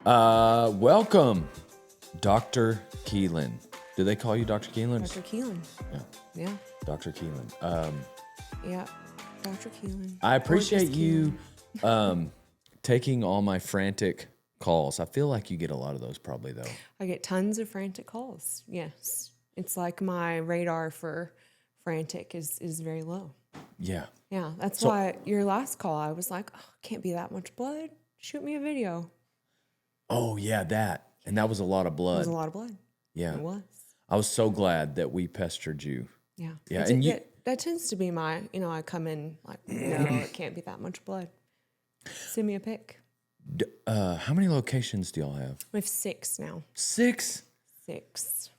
Welcome, Dr. Keelan. Do they call you Dr. Keelan? Dr. Keelan. Yeah. Dr. Keelan. Yeah. Dr. Keelan. I appreciate you taking all my frantic calls. I feel like you get a lot of those probably, though. I get tons of frantic calls. Yes. It's like my radar for frantic is very low. Yeah. Yeah. That's why your last call, I was like, oh, can't be that much blood. Shoot me a video. Oh, yeah, that. And that was a lot of blood. It was a lot of blood. Yeah. It was. I was so glad that we pestered you. Yeah. Yeah. And that tends to be my, I come in like, no, it can't be that much blood. Send me a pic. How many locations do y'all have? We have 6 now. 6? 6.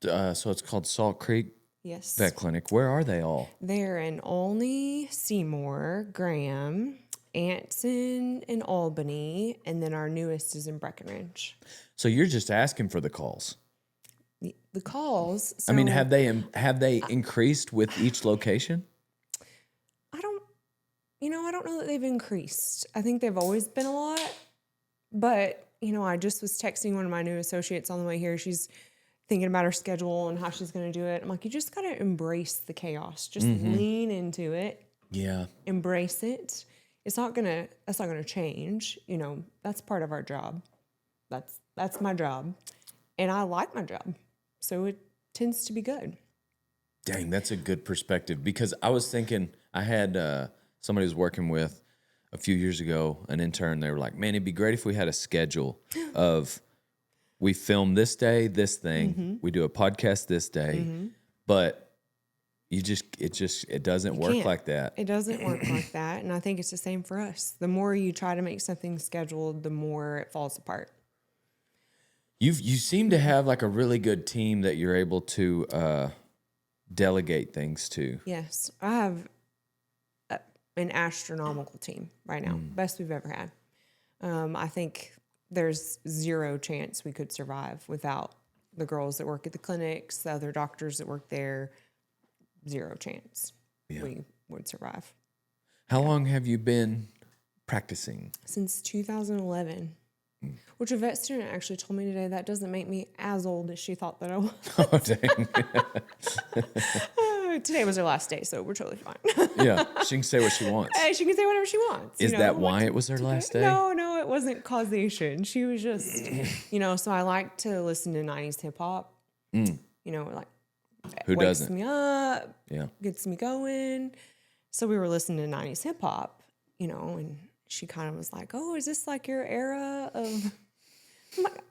So it's called Salt Creek Yes. Vet Clinic. Where are they all? They're in Olney, Seymour, Graham, Anson, and Albany, and then our newest is in Breckenridge. So you're just asking for the calls. The calls. So I mean, have they increased with each location? I don't know that they've increased. I think they've always been a lot, but I just was texting one of my new associates on the way here. She's thinking about her schedule and how she's going to do it. I'm like, you just got to embrace the chaos. Just lean into it. Yeah. Embrace it. That's not gonna change. That's part of our job. That's my job. And I like my job. So it tends to be good. Dang, that's a good perspective, because I was thinking, I had somebody was working with a few years ago, an intern. They were like, man, it'd be great if we had a schedule of we film this day, this thing, we do a podcast this day, but it doesn't work like that. It doesn't work like that. And I think it's the same for us. The more you try to make something scheduled, the more it falls apart. You seem to have like a really good team that you're able to delegate things to. Yes. I have an astronomical team right now. Best we've ever had. I think there's zero chance we could survive without the girls that work at the clinics, the other doctors that work there. Zero chance we would survive. How long have you been practicing? Since 2011. Which a vet student actually told me today that doesn't make me as old as she thought that I was. Oh, dang. Today was her last day, so we're totally fine. Yeah, she can say what she wants. Hey, she can say whatever she wants. Is that why it was her last day? No, it wasn't causation. She was just, so I like to listen to 90s hip hop. Like, who wakes doesn't? me up, Yeah. gets me going. So we were listening to 90s hip hop, and she kind of was like, "Oh, is this like your era of?" I'm like,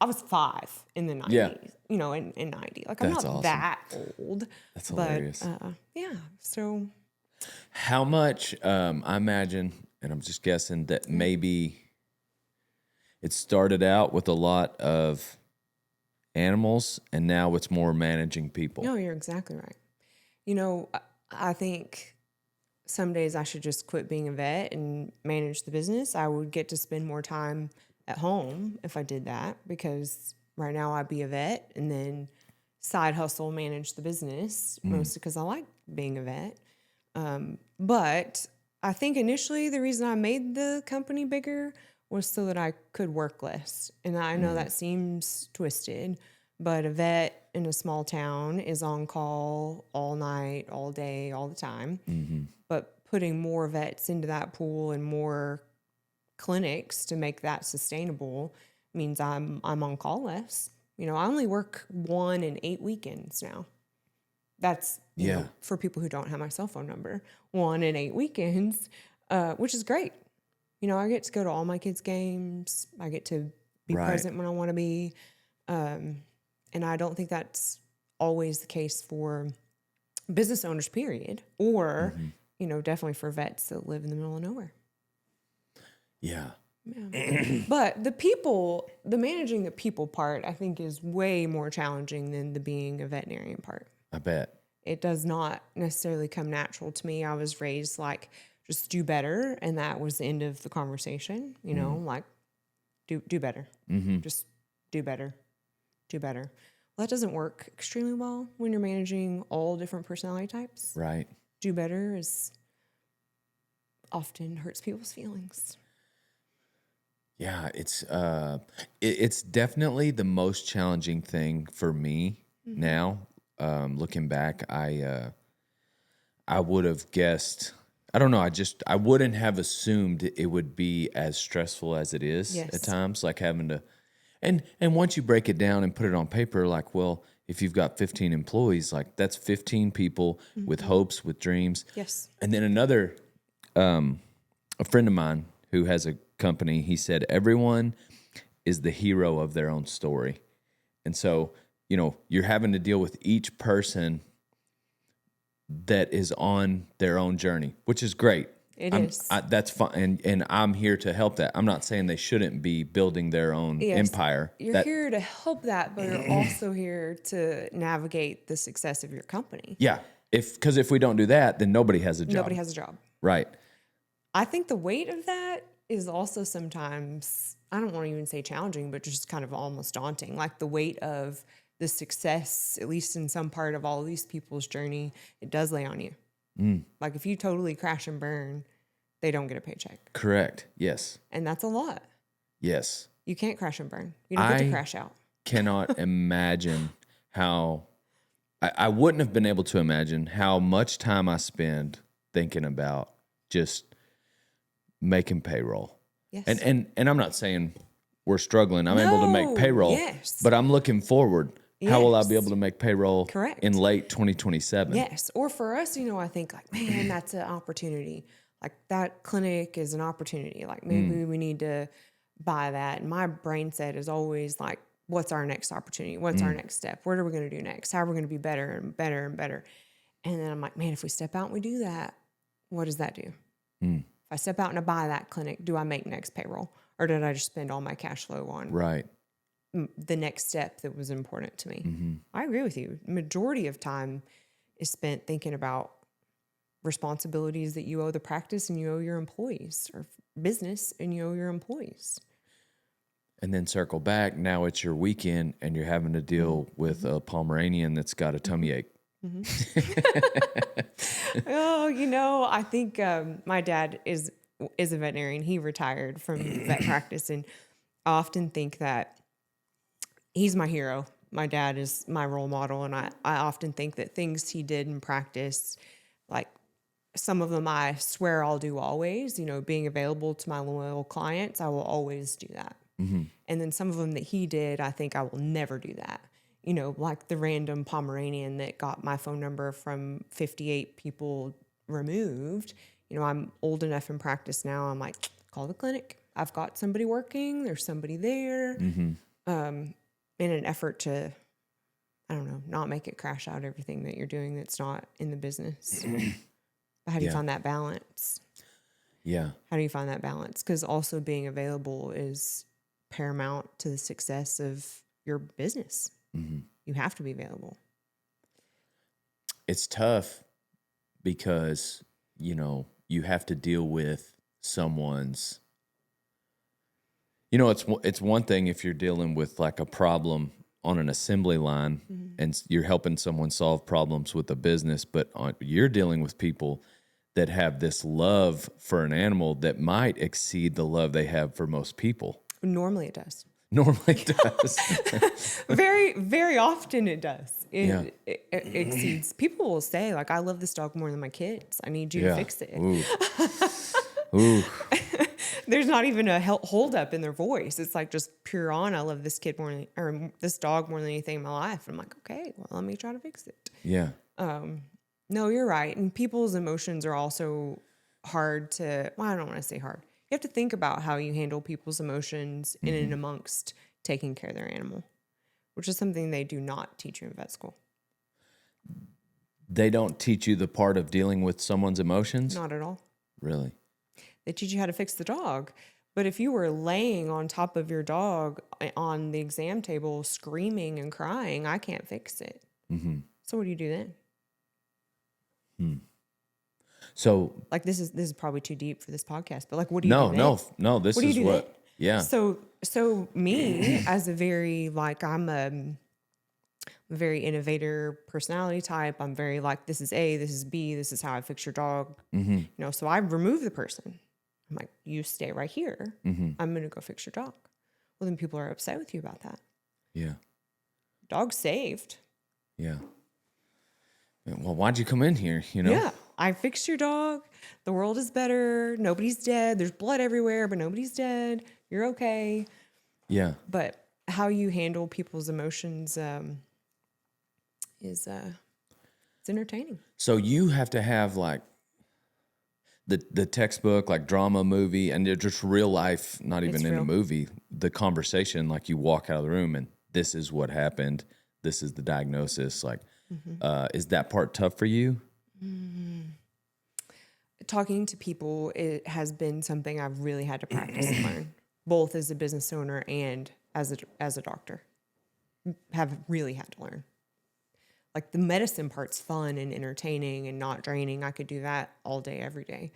I was 5 in the 90s, in 90. Like, I'm That's not awesome. that old. That's hilarious. Yeah. So How much, I imagine, and I'm just guessing, that maybe it started out with a lot of animals and now it's more managing people. no, you're exactly right. I think some days I should just quit being a vet and manage the business. I would get to spend more time at home if I did that, because right now I'd be a vet and then side hustle manage the business, mostly because I like being a vet. But I think initially the reason I made the company bigger was so that I could work less. And I know that seems twisted, but a vet in a small town is on call all night, all day, all the time. But putting more vets into that pool and more clinics to make that sustainable means I'm on call less. I only work 1 in 8 weekends now. That's for people who don't have my cell phone number. 1 in 8 weekends, which is great. I get to go to all my kids' games. I get to be present when I want to be. And I don't think that's always the case for business owners, period. Or, definitely for vets that live in the middle of nowhere. Yeah. But the managing the people part, I think, is way more challenging than the being a veterinarian part. I bet. It does not necessarily come natural to me. I was raised like, just do better. And that was the end of the conversation, like do better. Just do better. Do better. Well, that doesn't work extremely well when you're managing all different personality types. Right. Do better, is... often hurts people's feelings. Yeah, it's definitely the most challenging thing for me now. Looking back, I would have guessed. I don't know. I wouldn't have assumed it would be as stressful as it is at Yes. times, like having to. And once you break it down and put it on paper, like, well, if you've got 15 employees, like that's 15 people with hopes, with dreams. Yes. And then a friend of mine who has a company, he said everyone is the hero of their own story. And so, you're having to deal with each person that is on their own journey, which is great. It is. That's fine, and I'm here to help that. I'm not saying they shouldn't be building their own Yes. empire. You're here to help that, but you're also here to navigate the success of your company. Yeah, because if we don't do that, then nobody has a job. Nobody has a job. Right. I think the weight of that is also sometimes, I don't want to even say challenging, but just kind of almost daunting. Like the weight of the success, at least in some part of all of these people's journey, it does lay on you. Like if you totally crash and burn, they don't get a paycheck. Correct. Yes. And that's a lot. Yes. You can't crash and burn. You don't get to crash out. Cannot imagine how I wouldn't have been able to imagine how much time I spend thinking about just making payroll. Yes. And I'm not saying we're struggling. I'm able to make payroll. Yes. But I'm looking forward. How will I Yes. be able to make payroll Correct. in late 2027? Yes. Or for us, I think like, man, that's an opportunity. Like that clinic is an opportunity. Like maybe we need to buy that. And my brain set is always like, what's our next opportunity? What's our next step? What are we going to do next? How are we going to be better and better and better? And then I'm like, man, if we step out and we do that, what does that do? If I step out and I buy that clinic, do I make next payroll? Or did I just spend all my cash flow on Right. the next step that was important to me? I agree with you. Majority of time is spent thinking about responsibilities that you owe the practice and you owe your employees, or business and you owe your employees. And then circle back. Now it's your weekend and you're having to deal with a Pomeranian that's got a tummy ache. Oh, I think my dad is a veterinarian. He retired from vet practice, and I often think that he's my hero. My dad is my role model, and I often think that things he did in practice, like some of them I swear I'll do always, being available to my loyal clients, I will always do that. And then some of them that he did, I think I will never do that. Like the random Pomeranian that got my phone number from 58 people removed. I'm old enough in practice now. I'm like, call the clinic. I've got somebody working. There's somebody there. In an effort to, I don't know, not make it crash out everything that you're doing that's not in the business. But how do you find that balance? Yeah. How do you find that balance? Because also being available is paramount to the success of your business. You have to be available. It's tough because, you have to deal with someone's, it's one thing if you're dealing with like a problem on an assembly line and you're helping someone solve problems with a business, but you're dealing with people that have this love for an animal that might exceed the love they have for most people. Normally it does. Normally it does. Very, very often it does. It exceeds. People will say, like, I love this dog more than my kids. I need you to fix it. Ooh. There's not even a hold up in their voice. It's like just pure on. I love this kid or this dog more than anything in my life. I'm like, okay, well, let me try to fix it. Yeah. No, you're right. And people's emotions are also hard to, well, I don't want to say hard. You have to think about how you handle people's emotions in and amongst taking care of their animal, which is something they do not teach you in vet school. They don't teach you the part of dealing with someone's emotions? Not at all. Really? They teach you how to fix the dog. But if you were laying on top of your dog on the exam table screaming and crying, I can't fix it. So what do you do then? So like this is probably too deep for this podcast, but like what do you do then? No, this is what yeah. So me as a very like I'm a very innovator personality type. I'm very like this is A, this is B, this is how I fix your dog. So I remove the person. I'm like, you stay right here. I'm going to go fix your dog. Well, then people are upset with you about that. Yeah. Dog's saved. Yeah. Well, why'd you come in here? You know? Yeah. I fixed your dog. The world is better. Nobody's dead. There's blood everywhere, but nobody's dead. You're okay. Yeah. But how you handle people's emotions is it's entertaining. So you have to have like the textbook, like drama movie, and they're just real life, not even It's in a real. movie, the conversation, like you walk out of the room and this is what happened. This is the diagnosis. Like, is that part tough for you? Talking to people, it has been something I've really had to practice and learn, both as a business owner and as a doctor. Have really had to learn. Like the medicine part's fun and entertaining and not draining. I could do that all day, every day.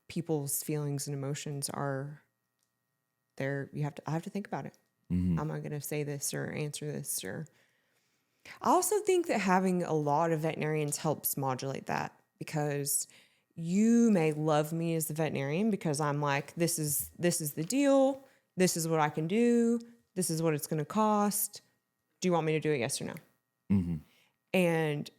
People's feelings and emotions are there. I have to think about it. Am I going to say this or answer this? Or I also think that having a lot of veterinarians helps modulate that, because you may love me as the veterinarian because I'm like, this is the deal. This is what I can do. This is what it's going to cost. Do you want me to do it? Yes or no? And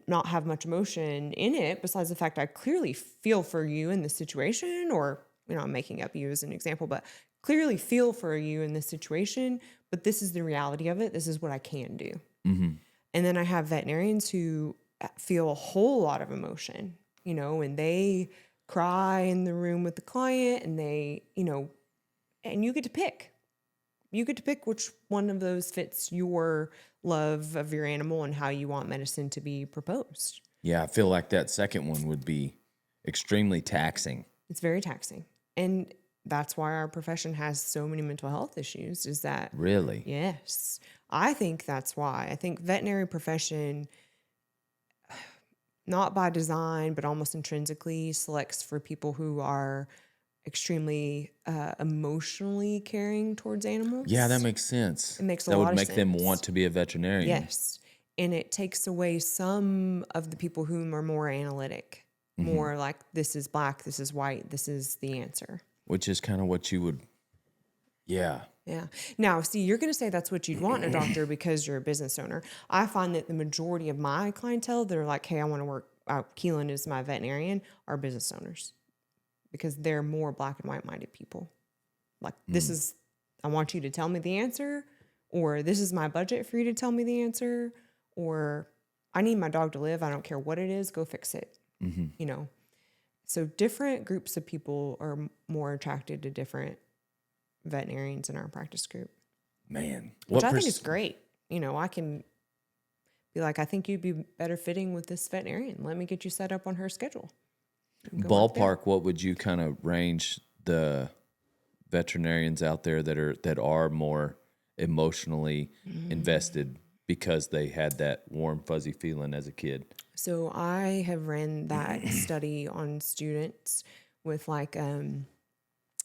not have much emotion in it, besides the fact I clearly feel for you in this situation, or, I'm making up you as an example, but clearly feel for you in this situation, but this is the reality of it. This is what I can do. And then I have veterinarians who feel a whole lot of emotion, and they cry in the room with the client, and they, and you get to pick. You get to pick which one of those fits your love of your animal and how you want medicine to be proposed. Yeah, I feel like that second one would be extremely taxing. It's very taxing. And that's why our profession has so many mental health issues, is that... Really? Yes. I think that's why. I think veterinary profession, not by design, but almost intrinsically, selects for people who are extremely emotionally caring towards animals. Yeah, that makes sense. It makes a that lot would of make them sense. want to be a veterinarian. Yes. And it takes away some of the people who are more analytic, more like, this is black, this is white, this is the answer. Which is kind of what you would, yeah. Yeah. Now, see, you're going to say that's what you'd want in a doctor because you're a business owner. I find that the majority of my clientele that are like, hey, I want to work out, Keelan is my veterinarian, are business owners, because they're more black and white minded people. Like, this is, I want you to tell me the answer, or this is my budget for you to tell me the answer, or I need my dog to live. I don't care what it is, go fix it. So different groups of people are more attracted to different veterinarians in our practice group. Man. Which I think is great. I can be like, I think you'd be better fitting with this veterinarian. Let me get you set up on her schedule. Ballpark, what would you kind of range the veterinarians out there that are more emotionally invested because they had that warm, fuzzy feeling as a kid? So I have ran that study on students with like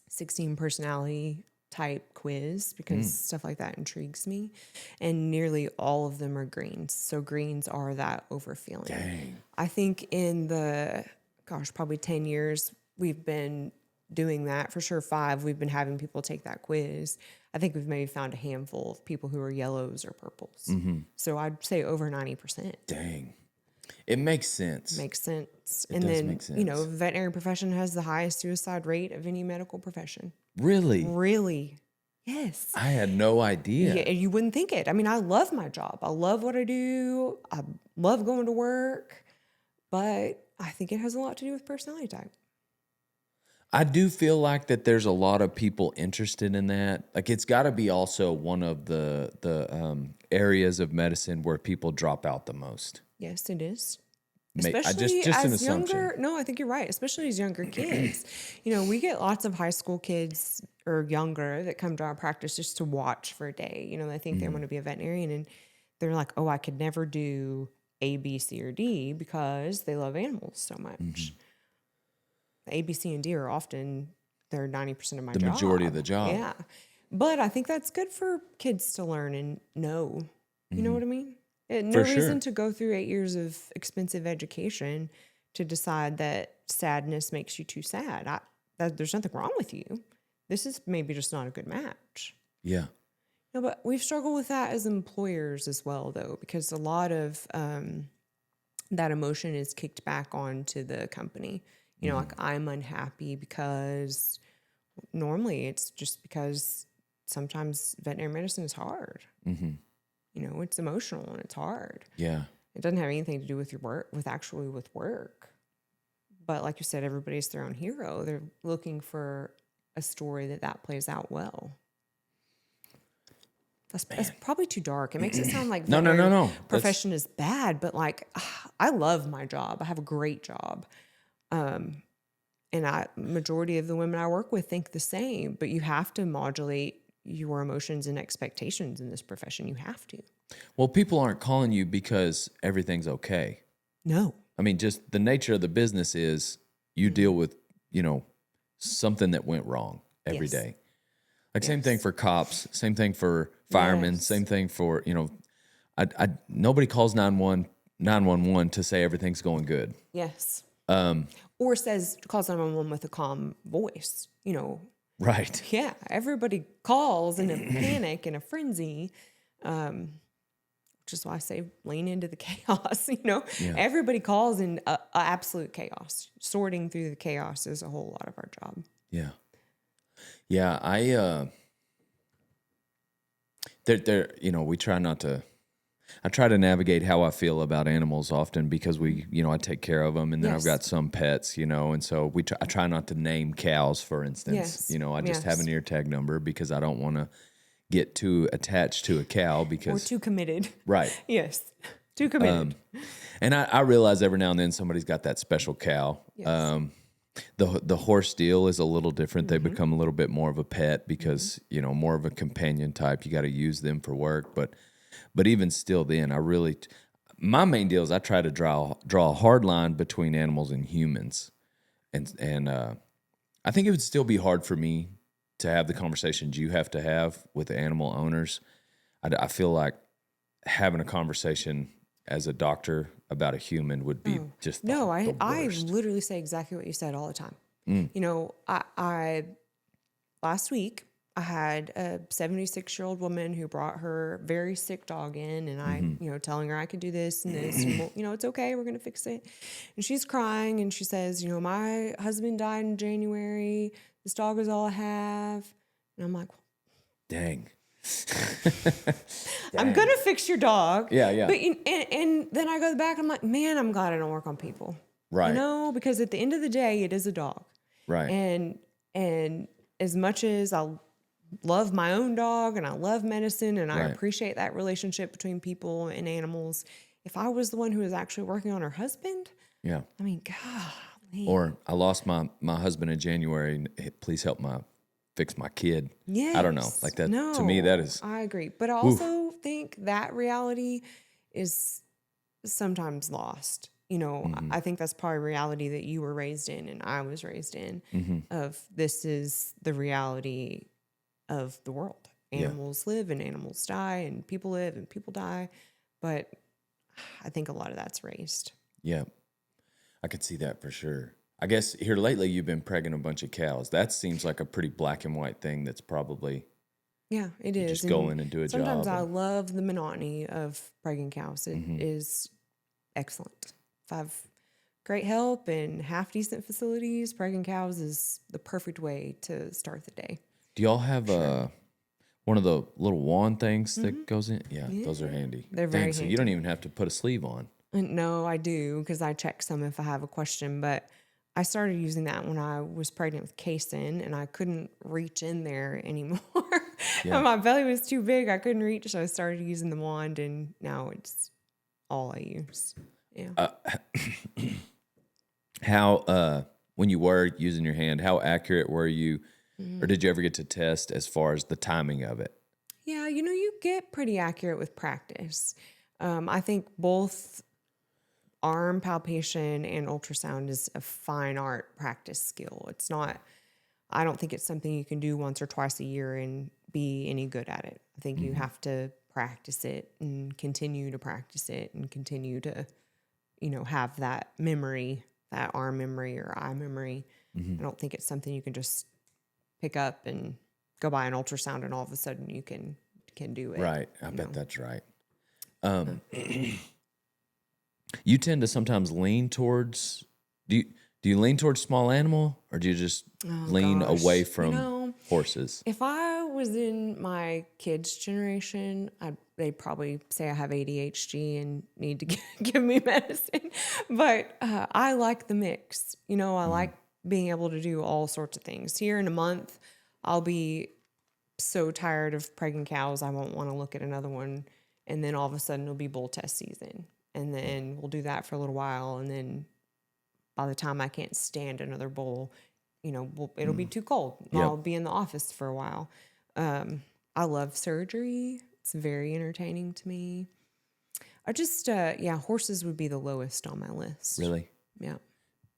16 personality type quiz, because stuff like that intrigues me. And nearly all of them are greens. So greens are that over feeling. Dang. I think in the, probably 10 years we've been doing that, for sure 5, we've been having people take that quiz. I think we've maybe found a handful of people who are yellows or purples. So I'd say over 90%. Dang. It makes sense. Makes sense. It and does then, make sense. the veterinary profession has the highest suicide rate of any medical profession. Really? Really? Yes. I had no idea. Yeah, you wouldn't think it. I mean, I love my job. I love what I do. I love going to work. But I think it has a lot to do with personality type. I do feel like that there's a lot of people interested in that. Like, it's got to be also one of the areas of medicine where people drop out the most. Yes, it is. Especially Especially an as assumption. younger, no, I think you're right. Especially as younger kids. We get lots of high school kids or younger that come to our practice just to watch for a day. They think they want to be a veterinarian, and they're like, oh, I could never do A, B, C, or D because they love animals so much. A, B, C, and D are often, they're 90% of my job. The majority of the job. Yeah. But I think that's good for kids to learn and know. You know what I mean? No For sure. reason to go through 8 years of expensive education to decide that sadness makes you too sad. There's nothing wrong with you. This is maybe just not a good match. Yeah. No, but we've struggled with that as employers as well, though, because a lot of that emotion is kicked back onto the company. You know, like I'm unhappy because normally it's just because sometimes veterinary medicine is hard. Mm-hmm. You know, it's emotional and it's hard. Yeah. It doesn't have anything to do with your work, with work. But like you said, everybody's their own hero. They're looking for a story that plays out well. That's probably too dark. It makes it sound like No. Profession is bad, but like I love my job. I have a great job. And majority of the women I work with think the same, but you have to modulate your emotions and expectations in this profession. You have to. Well, people aren't calling you because everything's okay. No. I mean, just the nature of the business is you deal with, you know, something that went wrong every day. Like same thing for cops, same thing for firemen, same thing for, you know, nobody calls 911 to say everything's going good. Yes. Or calls 911 with a calm voice, you know. Right. Yeah. Everybody calls in a panic and a frenzy. Which is why I say lean into the chaos, you know. Yeah. Everybody calls in absolute chaos. Sorting through the chaos is a whole lot of our job. Yeah. Yeah, you know, I try to navigate how I feel about animals often because I take care of them, and then I've got some pets, you know, and so I try not to name cows, for instance. Yes. You know, I just have an ear tag number because I don't want to get too attached to a cow or too committed. Right. Yes. Too committed. And I realize every now and then somebody's got that special cow. Yes. The horse deal is a little different. They become a little bit more of a pet because, you know, more of a companion type. You got to use them for work. But even still then, my main deal is I try to draw a hard line between animals and humans. And I think it would still be hard for me to have the conversations you have to have with the animal owners. I feel like having a conversation as a doctor about a human would be just the worst. I literally say exactly what you said all the time. You know, I last week I had a 76-year-old woman who brought her very sick dog in, and I, you know, telling her I could do this and this, and you know, it's okay, we're gonna fix it. And she's crying, and she says, you know, my husband died in January. This dog is all I have, and I'm like, dang. I'm gonna fix your dog. Yeah. But and then I go back. I'm like, man, I'm glad I don't work on people. Right. You know, because at the end of the day, it is a dog. Right. And as much as I love my own dog and I love medicine and I appreciate that relationship between people and animals, if I was the one who was actually working on her husband, I mean, God. Or I lost my husband in January. Please help fix my kid. Yes. I don't know. Like that, to me, that is... I agree. But I also think that reality is sometimes lost. You know, I think that's probably a reality that you were raised in and I was raised in, of this is the reality of the world. Animals live and animals die, and people live and people die. But I think a lot of that's raised. Yeah. I could see that for sure. I guess here lately you've been pregging a bunch of cows. That seems like a pretty black and white thing that's probably... Yeah, it is. Just go in and do a job. Sometimes I love the monotony of pregging cows. It is excellent. If I have great help and half-decent facilities, pregging cows is the perfect way to start the day. Do y'all have one of the little wand things that goes in? Yeah, those are handy. They're very handy. So you don't even have to put a sleeve on. No, I do, because I check some if I have a question, but I started using that when I was pregnant with Keelan, and I couldn't reach in there anymore. My belly was too big. I couldn't reach, so I started using the wand, and now it's all I use. Yeah. How, when you were using your hand, how accurate were you, or did you ever get to test as far as the timing of it? Yeah, you know, you get pretty accurate with practice. I think both arm palpation and ultrasound is a fine art practice skill. It's not, I don't think it's something you can do once or twice a year and be any good at it. I think you have to practice it and continue to practice it and continue to, you know, have that memory that arm memory or eye memory. I don't think it's something you can just pick up and go by an ultrasound and all of a sudden you can do it. Right. I bet that's right. You tend to sometimes lean towards, do you lean towards small animal, or do you just lean away from horses? If I was in my kids' generation, they'd probably say I have ADHD and need to give me medicine. But I like the mix. I like being able to do all sorts of things. Here in a month, I'll be so tired of pregnant cows, I won't want to look at another one. And then all of a sudden, it'll be bull test season. And then we'll do that for a little while. And then by the time I can't stand another bull, it'll be too cold. I'll be in the office for a while. I love surgery. It's very entertaining to me. I just, horses would be the lowest on my list. Really? Yeah.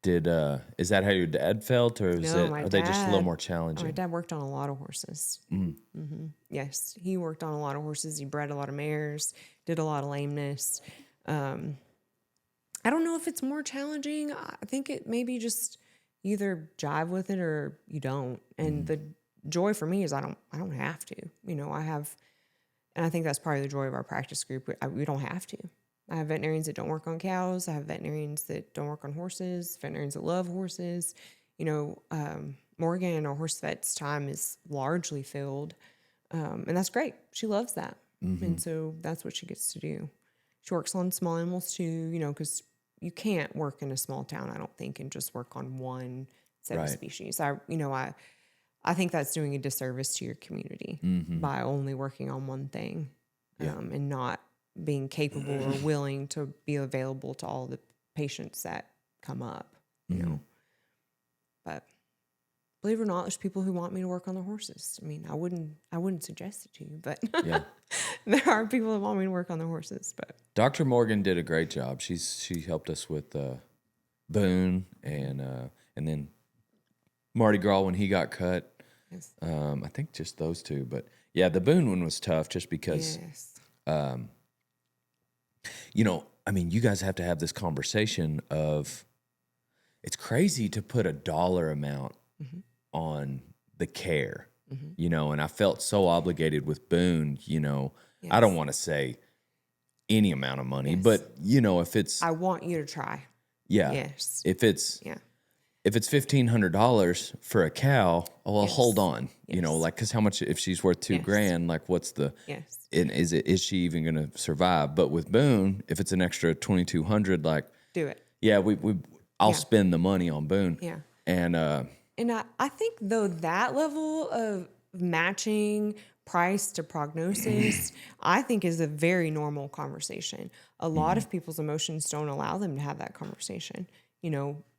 Is that how your dad felt, or are they just a little more challenging? My dad worked on a lot of horses. Yes, he worked on a lot of horses. He bred a lot of mares, did a lot of lameness. I don't know if it's more challenging. I think it maybe just either jive with it or you don't. And the joy for me is I don't have to. I have, and I think that's part of the joy of our practice group. We don't have to. I have veterinarians that don't work on cows. I have veterinarians that don't work on horses, veterinarians that love horses. Morgan, our horse vet's time is largely filled. And that's great. She loves that. And so that's what she gets to do. She works on small animals too, because you can't work in a small town, I don't think, and just work on one set of species. I think that's doing a disservice to your community by only working on one thing and not being capable or willing to be available to all the patients that come up, But believe it or not, there's people who want me to work on their horses. I mean, I wouldn't suggest it to you, but there are people that want me to work on their horses. But Dr. Morgan did a great job. She helped us with Boone and then Mardi Gras when he got cut. yes. I think just those two, but yeah, the Boone one was tough just because. You guys have to have this conversation of, it's crazy to put a dollar amount on the care, and I felt so obligated with Boone, I don't want to say any amount of money, but if it's, I want you to try. Yeah. Yes. If it's $1,500 for a cow, well, hold on, because how much, if she's worth $2,000, like what's the, and is she even going to survive? But with Boone, if it's an extra 2,200, like do it. Yeah. I'll spend the money on Boone. Yeah. And I think though that level of matching price to prognosis, I think is a very normal conversation. A lot of people's emotions don't allow them to have that conversation.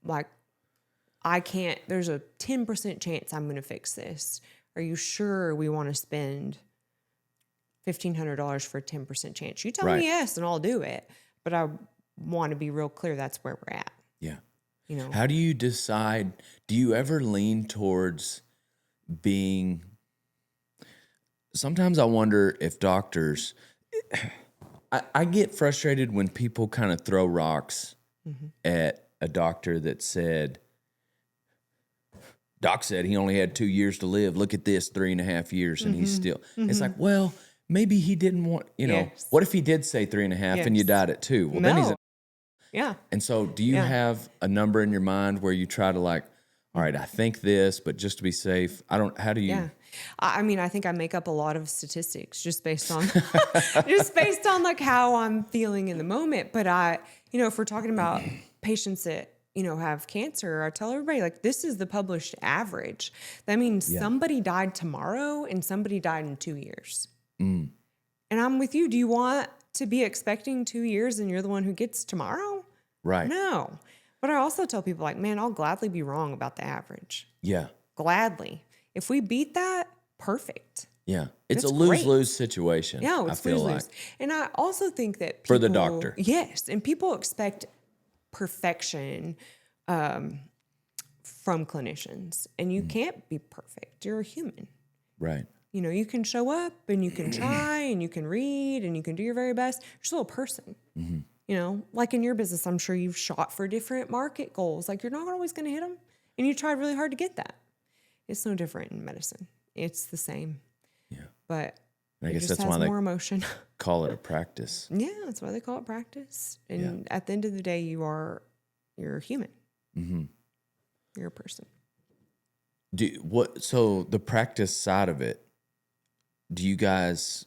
Like, there's a 10% chance I'm going to fix this. Are you sure we want to spend $1,500 for a 10% chance? You tell me yes, and I'll do it. But I want to be real clear that's where we're at. Yeah. How do you decide? Do you ever lean towards being? Sometimes I wonder if doctors, I get frustrated when people kind of throw rocks at a doctor that said, Doc said he only had 2 years to live. Look at this, 3.5 years, and he's still. It's like, well, maybe he didn't want, what if he did say 3.5 and you died at 2? Well, then he's. Yeah. And so do you have a number in your mind where you try to like, all right, I think this, but just to be safe, how do you? Yeah. I think I make up a lot of statistics just based on, like how I'm feeling in the moment. But if we're talking about patients that, have cancer, I tell everybody like, this is the published average. That means somebody died tomorrow and somebody died in 2 years. And I'm with you. Do you want to be expecting 2 years and you're the one who gets tomorrow? Right. No. But I also tell people like, man, I'll gladly be wrong about the average. Yeah. Gladly. If we beat that, perfect. Yeah. It's a lose-lose situation. Yeah, it's lose-lose. And I also think that for the doctor. Yes. And people expect perfection from clinicians. And you can't be perfect. You're a human. Right. You can show up and you can try and you can read and you can do your very best. You're still a person. Like in your business, I'm sure you've shot for different market goals. Like you're not always going to hit them, and you tried really hard to get that. It's no different in medicine. It's the same. Yeah. But And I it guess just that's has why they more emotion. call it a practice. Yeah, that's why they call it practice. And at the end of the day, you're a human. Mm-hmm. You're a person. So the practice side of it, do you guys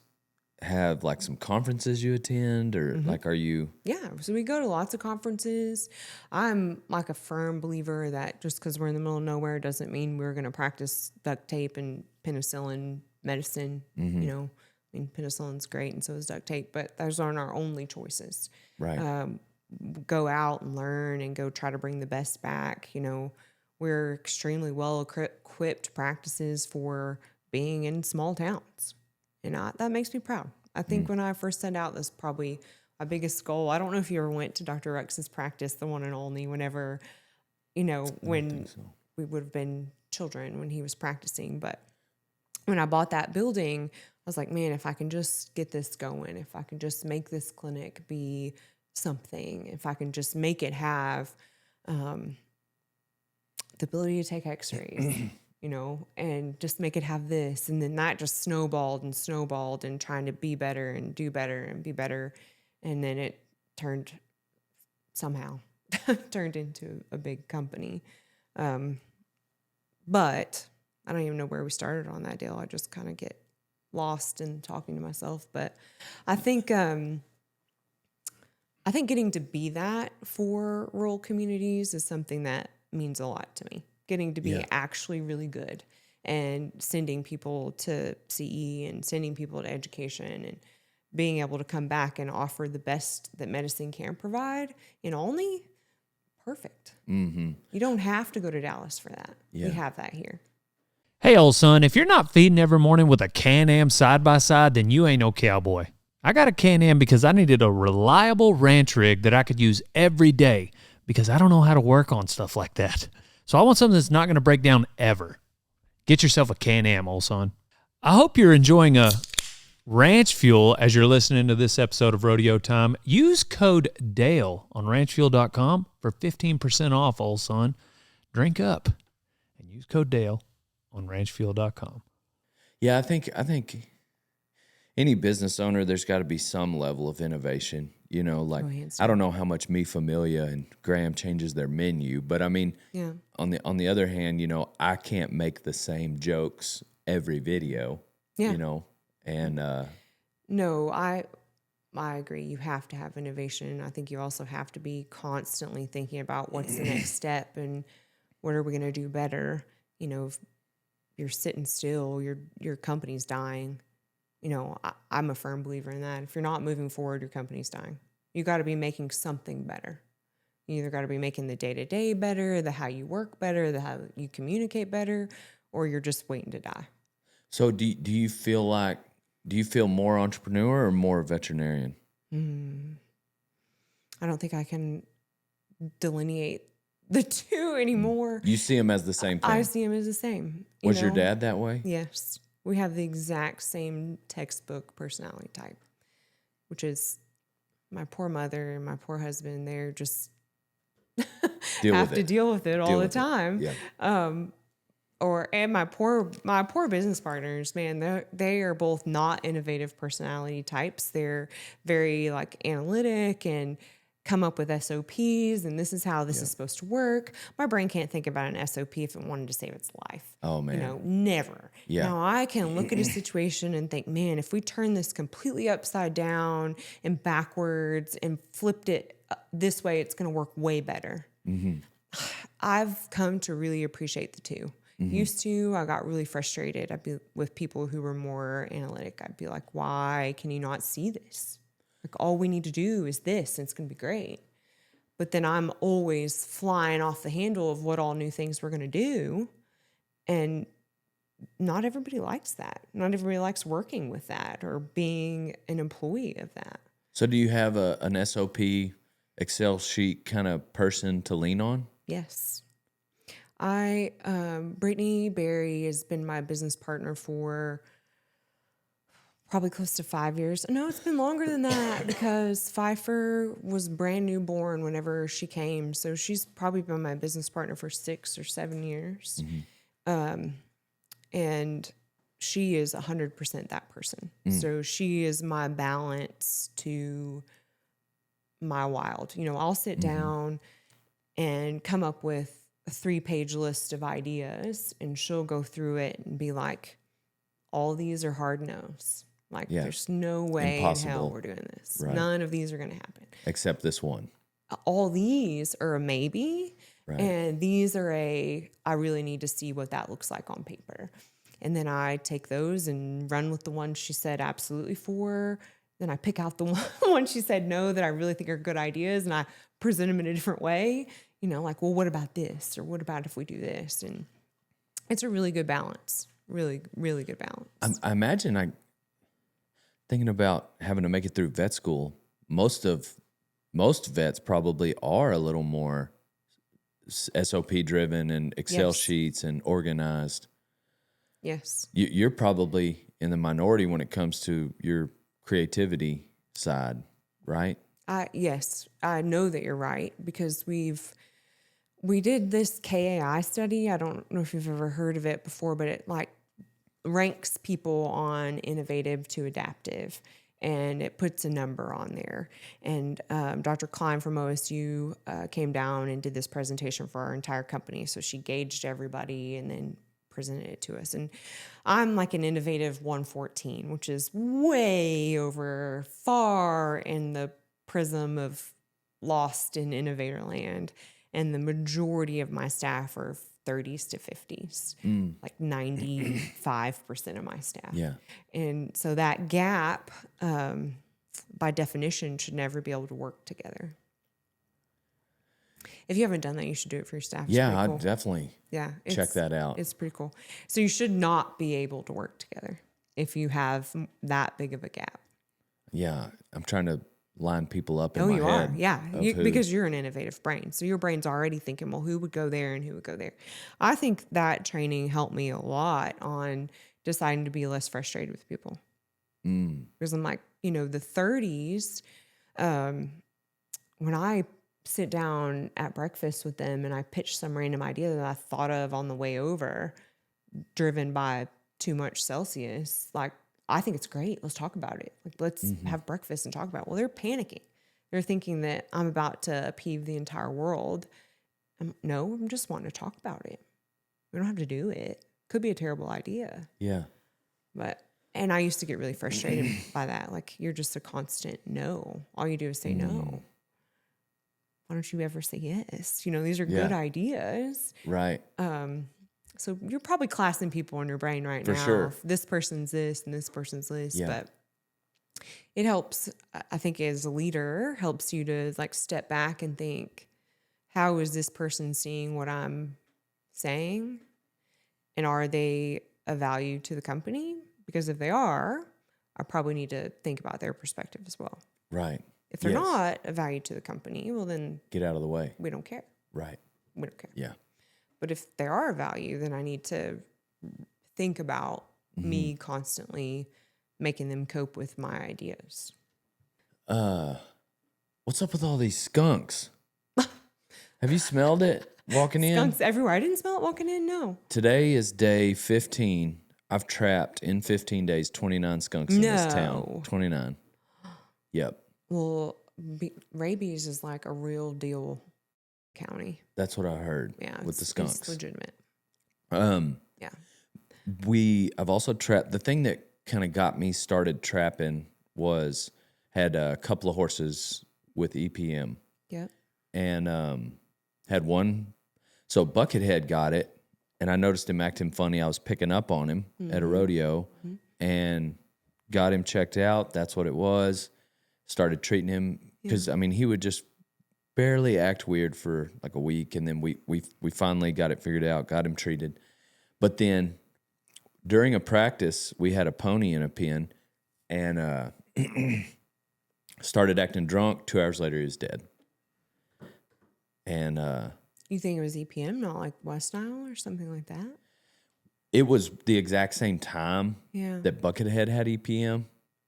have like some conferences you attend, or like, are you? Yeah, so we go to lots of conferences. I'm like a firm believer that just because we're in the middle of nowhere doesn't mean we're going to practice duct tape and penicillin medicine. Penicillin's great and so is duct tape, but those aren't our only choices. Right. Go out and learn and go try to bring the best back. We're extremely well equipped practices for being in small towns. And that makes me proud. I think when I first set out, that's probably my biggest goal. I don't know if you ever went to Dr. Rex's practice, the one and only, whenever, when we would have been children when he was practicing. But when I bought that building, I was like, man, if I can just get this going, if I can just make this clinic be something, if I can just make it have the ability to take x-rays, and just make it have this. And then that just snowballed and trying to be better and do better and be better. And then it somehow turned into a big company. But I don't even know where we started on that deal. I just kind of get lost in talking to myself. But I think getting to be that for rural communities is something that means a lot to me. Getting to be actually really good and sending people to CE and sending people to education and being able to come back and offer the best that medicine can provide in Olney, perfect. Mm-hmm. You don't have to go to Dallas for that. Yeah. We have that here. Hey, old son, if you're not feeding every morning with a Can-Am side-by-side, then you ain't no cowboy. I got a Can-Am because I needed a reliable ranch rig that I could use every day because I don't know how to work on stuff like that. So I want something that's not going to break down ever. Get yourself a Can-Am, old son. I hope you're enjoying a ranch fuel as you're listening to this episode of Rodeo Time. Use code DALE on ranchfuel.com for 15% off, old son. Drink up and use code DALE on ranchfuel.com. Yeah, I think any business owner, there's got to be some level of innovation. I don't know how much Mi Familia and Graham changes their menu, but I mean, on the other hand, I can't make the same jokes every video, and no, I agree. You have to have innovation. I think you also have to be constantly thinking about what's the next step and what are we going to do better. If you're sitting still, your company's dying. I'm a firm believer in that. If you're not moving forward, your company's dying. You got to be making something better. You either got to be making the day-to-day better, the how you work better, the how you communicate better, or you're just waiting to die. So do you feel more entrepreneur or more veterinarian? I don't think I can delineate the two anymore. You see them as the same thing? I see them as the same. Was your dad that way? Yes. We have the exact same textbook personality type, which is my poor mother and my poor husband. They're just have to deal with it all the time. Yeah. And my poor business partners, man, they are both not innovative personality types. They're very analytic and come up with SOPs, and this is how this is supposed to work. My brain can't think about an SOP if it wanted to save its life. Oh, man. Never. Yeah. Now, I can look at a situation and think, man, if we turn this completely upside down and backwards and flipped it this way, it's going to work way better. Mm-hmm. I've come to really appreciate the two. Mm-hmm. Used to, I got really frustrated. I'd be with people who were more analytic. I'd be like, why can you not see this? All we need to do is this, and it's going to be great. But then I'm always flying off the handle of what all new things we're going to do. And not everybody likes that. Not everybody likes working with that or being an employee of that. So do you have an SOP Excel sheet kind of person to lean on? Yes. Brittany Berry has been my business partner for Probably close to 5 years. No, it's been longer than that because Pfeiffer was brand new born whenever she came. So she's probably been my business partner for 6 or 7 years. And she is 100% that person. So she is my balance to my wild. You know, I'll sit down and come up with a 3-page list of ideas, and she'll go through it and be like, all these are hard no's. Like, there's no way in hell we're doing this. Right. None of these are going to happen. Except this one. All these are a maybe. Right. And these are I really need to see what that looks like on paper. And then I take those and run with the ones she said absolutely for. Then I pick out the one she said no that I really think are good ideas, and I present them in a different way. You know, like, well, what about this? Or what about if we do this? And it's a really good balance. Really, really good balance. I imagine thinking about having to make it through vet school, most vets probably are a little more SOP driven and Excel sheets and organized. Yes. You're probably in the minority when it comes to your creativity side, right? Yes, I know that you're right because we did this KAI study. I don't know if you've ever heard of it before, but it like ranks people on innovative to adaptive, and it puts a number on there. And Dr. Klein from OSU came down and did this presentation for our entire company. So she gauged everybody and then presented it to us. And I'm like an innovative 114, which is way over, far in the prism of lost in innovator land. And the majority of my staff are 30s to 50s, like 95% of my staff. Yeah. And so that gap, by definition, should never be able to work together. If you haven't done that, you should do it for your staff. It's yeah, cool. I'd definitely check that out. It's pretty cool. So you should not be able to work together if you have that big of a gap. Yeah, I'm trying to line people up in my head. Oh, you are. Yeah, because you're an innovative brain. So your brain's already thinking, well, who would go there and who would go there? I think that training helped me a lot on deciding to be less frustrated with people. Because I'm like, the 30s, when I sit down at breakfast with them and I pitch some random idea that I thought of on the way over, driven by too much Celsius, like, I think it's great. Let's talk about it. Like, let's have breakfast and talk about it. Well, they're panicking. They're thinking that I'm about to upheave the entire world. No, I'm just wanting to talk about it. We don't have to do it. Could be a terrible idea. Yeah. And I used to get really frustrated by that. Like, you're just a constant no. All you do is say no. Why don't you ever say yes? These are good ideas. Right. So you're probably classing people in your brain right now. For sure. This person's this and this person's this. Yeah. But it helps, I think, as a leader, helps you to like step back and think, how is this person seeing what I'm saying? And are they a value to the company? Because if they are, I probably need to think about their perspective as well. Right. If they're not a value to the company, well, then get out of the way. We don't care. Right. We don't care. Yeah. But if they are a value, then I need to think about me constantly making them cope with my ideas. What's up with all these skunks? Have you smelled it walking in? Skunks everywhere. I didn't smell it walking in, no. Today is day 15. I've trapped in 15 days 29 skunks in this town. 29. Yep. Well, rabies is like a real deal county. That's what I heard. Yeah, with the skunks. It's legitimate. Yeah. I've also trapped. The thing that kind of got me started trapping had a couple of horses with EPM. Yeah. And had one. So Buckethead got it, and I noticed him acting funny. I was picking up on him at a rodeo and got him checked out. That's what it was. Started treating him because he would just barely act weird for like a week, and then we finally got it figured out, got him treated. But then during a practice, we had a pony in a pen, and started acting drunk. 2 hours later, he was dead. And you think it was EPM, not like West Nile or something like that? It was the exact same time that Buckethead had EPM.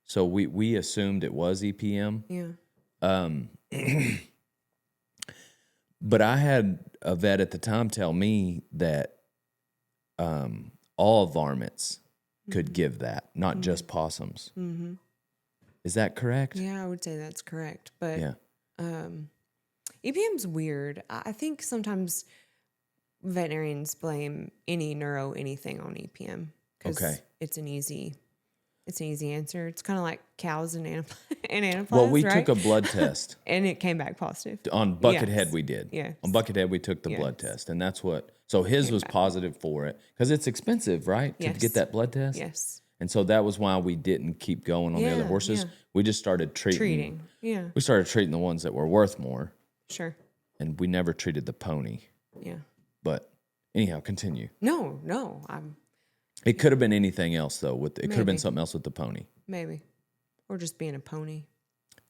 So we assumed it was EPM. Yeah. But I had a vet at the time tell me that all varmints could give that, not just possums. Mm-hmm. Is that correct? Yeah, I would say that's correct. But Yeah. EPM's weird. I think sometimes veterinarians blame any neuro anything on EPM because Okay. it's an easy answer. It's kind of like cows and anaplasm. Well, we right? took a blood test. And it came back positive. On Buckethead, Yes. we did. Yes. On Buckethead, we took the blood Yes. test, and that's what. So his was positive for it because it's expensive, right, to Yes. get that blood test. Yes. And so that was why we didn't keep going on the other Yeah, horses. yeah. We just started treating. Yeah. We started treating the ones that were worth more, Sure. and we never treated the pony. Yeah. But anyhow, continue. No. It could have been anything else though. It could have been Maybe. something else with the pony. Maybe. Or just being a pony.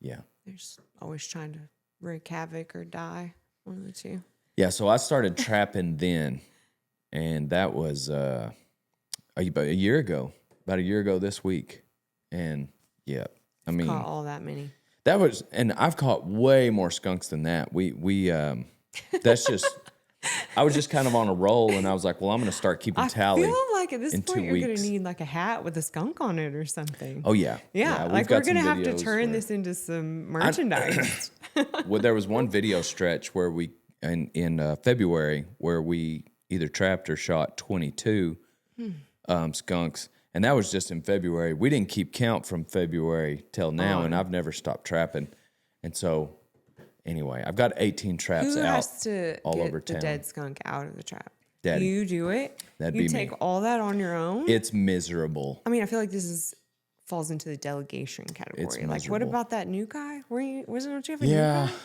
Yeah. They're just always trying to wreak havoc or die. One of the two. Yeah. So I started trapping then, and that was about a year ago. About a year ago this week, and yeah, I mean Caught all that many. that was, and I've caught way more skunks than that. We that's just. I was just kind of on a roll, and I was like, well, I'm going to start keeping tally. I feel like at this in point 2 you're going weeks. to need like a hat with a skunk on it or something. Oh yeah, yeah. we've Like got we're going to some have to videos turn where- this into some merchandise. Well, there was one video stretch where we in February where we either trapped or shot 22 skunks, and that was just in February. We didn't keep count from February till now, and I've never stopped trapping. And so, anyway, I've got 18 traps Who out has to all get over the town. dead skunk out of the trap? Daddy. You do it? That'd you be take me. all that on your own? It's miserable. I mean, I feel like falls into the delegation category. Like, what miserable. about that new guy? Wasn't you have a Yeah. new guy?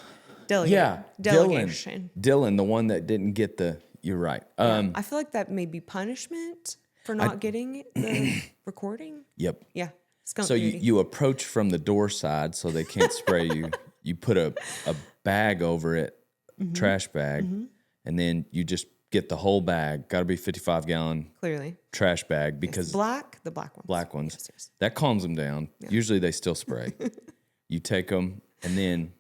Delegate. Yeah, Delegation. Dylan, the one that didn't get the. You're right. I feel like that may be punishment for not getting the recording. Yep. Yeah. Skunk So duty. you approach from the door side so they can't spray you. You put a bag over it, trash bag, and then you just get the whole bag. Got to be 55-gallon Clearly. trash bag because The black ones. black ones. Yes. That calms them down. Usually they still spray. You take them and then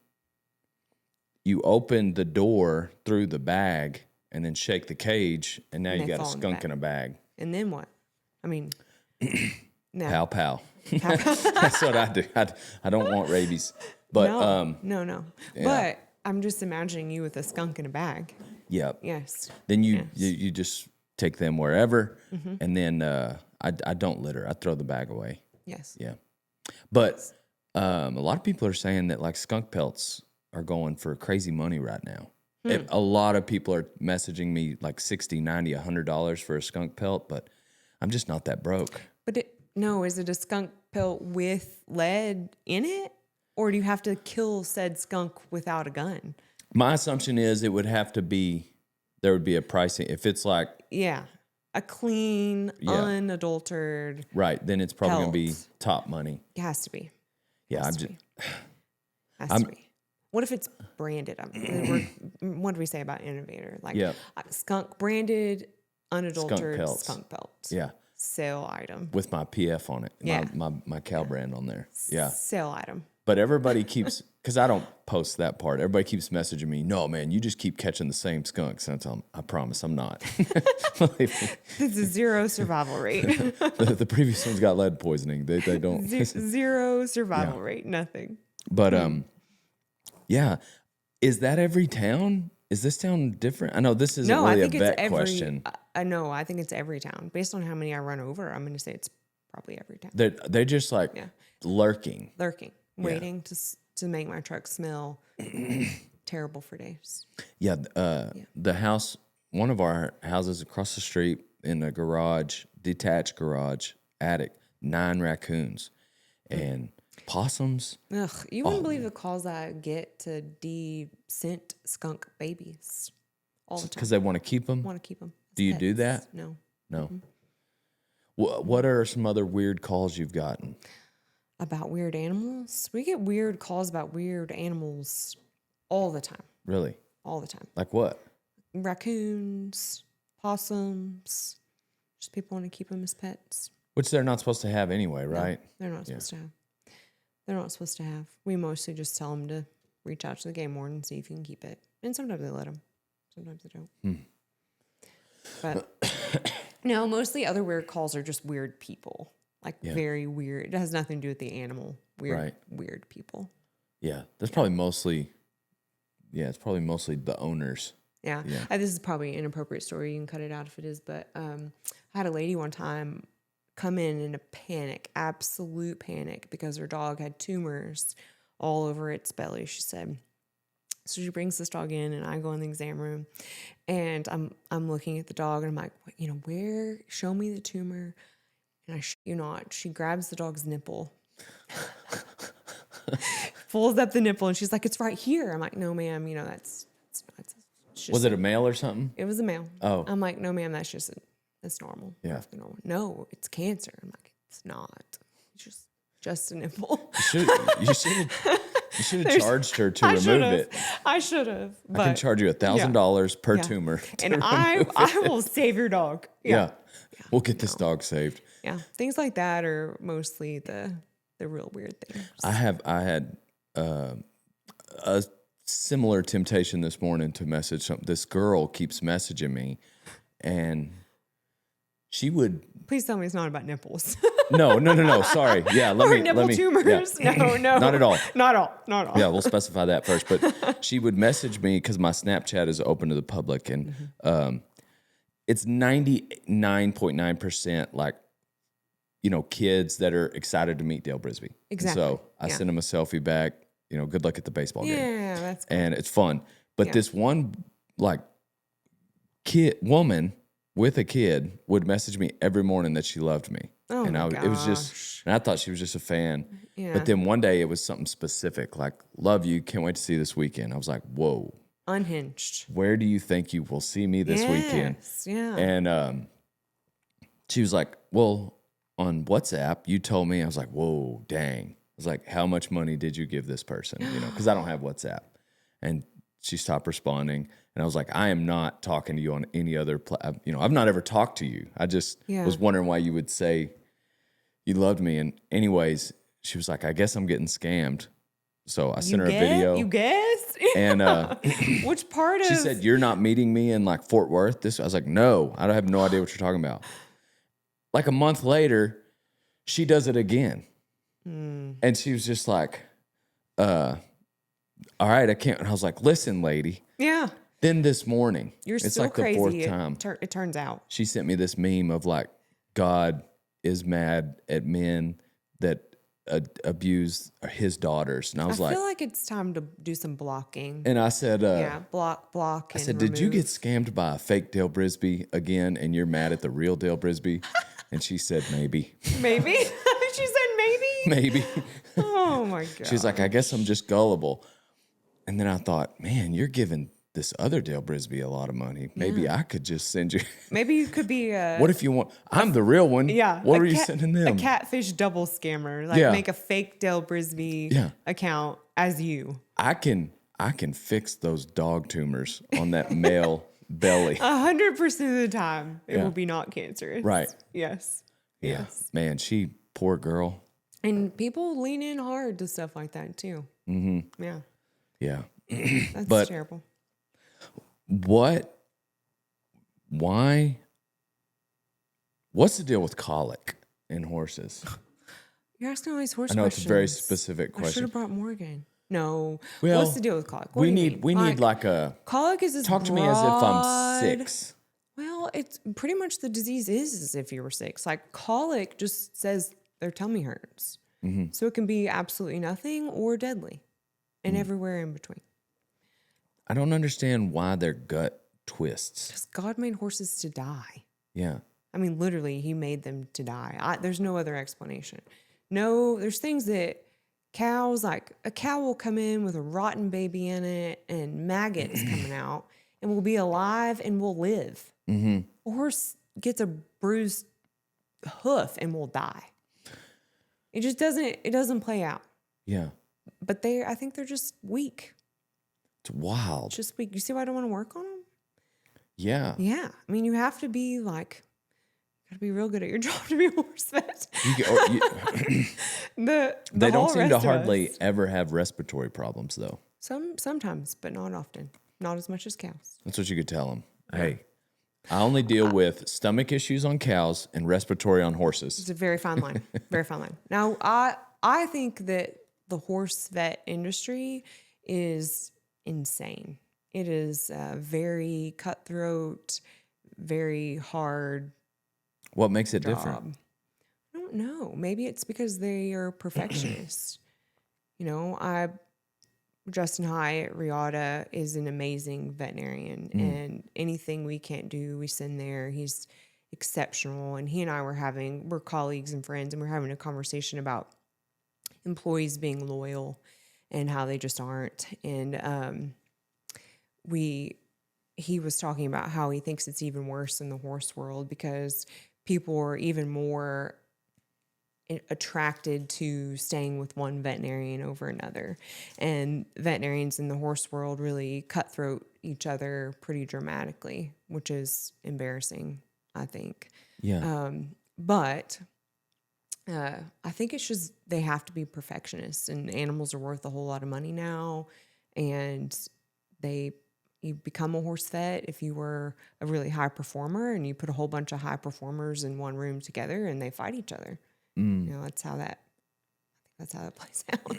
you open the door through the bag and then shake the cage, and now you they got a fall in the skunk bag. in a bag. And then what? I mean, no. Pow pow. That's what I do. I don't want rabies. But no. But I'm just imagining you with a skunk in a bag. yeah. Yes. Then you just take them wherever, and then I don't litter. I throw the bag away. Yes. Yeah. But a lot of people are saying that like skunk pelts are going for crazy money right now. A lot of people are messaging me like $60, $90, $100 for a skunk pelt, but I'm just not that broke. But is it a skunk pelt with lead in it? Or do you have to kill said skunk without a gun? My assumption is it would have to be, there would be a pricing. If it's like, Yeah. A clean, unadulterated. right, then it's probably going to be Pelt. top money. It has to be. Yeah, Has I'm to just, be. Has to be. What if it's branded? What do we say about Innovator? Like Yeah. Skunk branded, unadulterated pelts. skunk pelts. yeah, Sale item. with my PF on it, Yeah. my cow brand on there. Yeah. Sale item. But everybody keeps, because I don't post that part, everybody keeps messaging me, no, man, you just keep catching the same skunks. And I tell them, I promise I'm not. Believe me. It's a zero survival rate. The previous ones got lead poisoning. They don't. Zero survival rate. Nothing. But, yeah. Is that every town? Is this town different? I know this isn't No, I really a think it's vet every. question. I know. I think it's every town. Based on how many I run over, I'm going to say it's probably every town. They're just like lurking. Lurking, waiting to make my truck smell terrible for days. Yeah, the house, one of our houses across the street in a garage, detached garage, attic, 9 raccoons and possums. Ugh, you wouldn't believe the calls I get to de-scent skunk babies all the time. Because they want to keep them. Want to keep them. Do you do that? No. No. What are some other weird calls you've gotten? About weird animals? We get weird calls about weird animals all the time. Really? All the time. Like what? Raccoons, possums. Just people want to keep them as pets. Which they're not supposed to have anyway, right? They're not supposed to have. They're not supposed to have. We mostly just tell them to reach out to the game warden and see if you can keep it. And sometimes they let them. Sometimes they don't. But no, mostly other weird calls are just weird people. Like very weird. It has nothing to do with the animal. Weird people. Yeah. That's probably mostly, it's probably mostly the owners. Yeah. This is probably an inappropriate story. You can cut it out if it is. But I had a lady one time come in a panic, absolute panic, because her dog had tumors all over its belly, she said. So she brings this dog in, and I go in the exam room, and I'm looking at the dog, and I'm like, where? Show me the tumor. And I shit you not, she grabs the dog's nipple, pulls up the nipple, and she's like, it's right here. I'm like, no, ma'am, it's just, was it a male or something? It was a male. Oh. I'm like, no, ma'am, that's normal. Yeah. Perfectly normal. No, it's cancer. I'm like, it's not. It's just a nipple. You should have charged her to remove it. I should have. I can charge you $1,000 per tumor. And I will save your dog. Yeah. We'll get this dog saved. Yeah. Things like that are mostly the real weird things. I had a similar temptation this morning to message something. This girl keeps messaging me, and she would. Please tell me it's not about nipples. No. Sorry. Yeah, let me. Nipple tumors. Yeah. No. Not at all. Not all. Yeah, we'll specify that first. But she would message me because my Snapchat is open to the public, and it's 99.9% like, kids that are excited to meet Dale Brisby. Exactly. And so I send them a selfie back. Good luck at the baseball game. Yeah, that's cool. And it's fun. But this one woman with a kid would message me every morning that she loved me. Oh, and my it was just, and I thought she was just a fan. Yeah. But then one day it was something specific, like, love you, can't wait to see you this weekend. I was like, whoa. Unhinged. Where do you think you will see me this weekend? Yeah. And she was like, well, on WhatsApp, you told me. I was like, whoa, dang. I was like, how much money did you give this person? Because I don't have WhatsApp. And she stopped responding. And I was like, I am not talking to you on any other, I've not ever talked to you. I just was wondering why you would say you loved me. And anyways, she was like, I guess I'm getting scammed. So I sent her a video. You guessed? And which part of? She said, you're not meeting me in like Fort Worth. I was like, no, I have no idea what you're talking about. Like a month later, she does it again. And she was just like, all right, I can't. And I was like, listen, lady. Yeah. Then this morning, You're it's so like crazy. the fourth time. It turns out. She sent me this meme of like, God is mad at men that abuse his daughters. And I was I like, feel like it's time to do some blocking. and I said, block. I said, did you get scammed by a fake Dale Brisby again? And you're mad at the real Dale Brisby? And she said, maybe. Maybe? She said maybe? Maybe. Oh my God. She's like, I guess I'm just gullible. And then I thought, man, you're giving this other Dale Brisby a lot of money. Maybe I could just send you. Maybe you could be a. What if you want? I'm the real one. Yeah. What are you sending them? A catfish double scammer. Like make a fake Dale Brisby account as you. I can fix those dog tumors on that male belly. 100% of the time, it will be not cancerous. Right. Yes. Yeah. Yes. Man, poor girl. And people lean in hard to stuff like that too. Mm-hmm. Yeah. Yeah. That's terrible. What's the deal with colic in horses? You're asking all these horse I know questions. it's a very specific I should question. have brought Morgan. No. Well, what's the deal with colic? What we do you need mean? like a colic is this talk to me as if I'm 6. Well, it's pretty much the disease is as if you were 6. Like colic just says their tummy hurts. Mm-hmm. So it can be absolutely nothing or deadly and everywhere in between. I don't understand why their gut twists. Because God made horses to die. Yeah. I mean, literally, he made them to die. There's no other explanation. No, there's things that cows, like a cow will come in with a rotten baby in it and maggots coming out and will be alive and will live. Mm-hmm. A horse gets a bruised hoof and will die. It just doesn't play out. Yeah. But I think they're just weak. It's wild. Just weak. You see why I don't want to work on them? Yeah. Yeah. I mean, you have to be like Got to be real good at your job to be a horse vet. The They don't whole seem to rest of hardly us. ever have respiratory problems, though. Sometimes, but not often. Not as much as cows. That's what you could tell them. Hey, I only deal with stomach issues on cows and respiratory on horses. It's a very fine line. Very fine line. Now, I think that the horse vet industry is insane. It is very cutthroat, very hard What makes it job. different? I don't know. Maybe it's because they are perfectionists. You know, Justin High at Riata is an amazing veterinarian, and anything we can't do, we send there. He's exceptional, and he and I we're colleagues and friends, and we're having a conversation about employees being loyal and how they just aren't. And he was talking about how he thinks it's even worse in the horse world because people are even more attracted to staying with one veterinarian over another. And veterinarians in the horse world really cutthroat each other pretty dramatically, which is embarrassing, I think. Yeah. But I think it's just they have to be perfectionists, and animals are worth a whole lot of money now. And you become a horse vet if you were a really high performer, and you put a whole bunch of high performers in one room together and they fight each other. You know, that's how that plays out.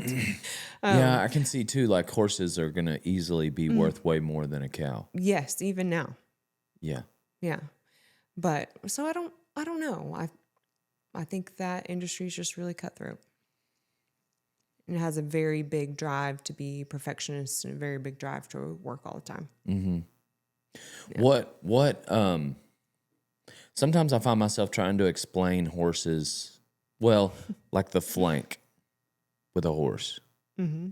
Yeah, I can see too, like horses are going to easily be worth way more than a cow. Yes, even now. Yeah. Yeah. But so I don't know. I think that industry is just really cutthroat. And it has a very big drive to be perfectionist and a very big drive to work all the time. Mm-hmm. Yeah. What sometimes I find myself trying to explain horses, well, like the flank with a horse. Mm-hmm.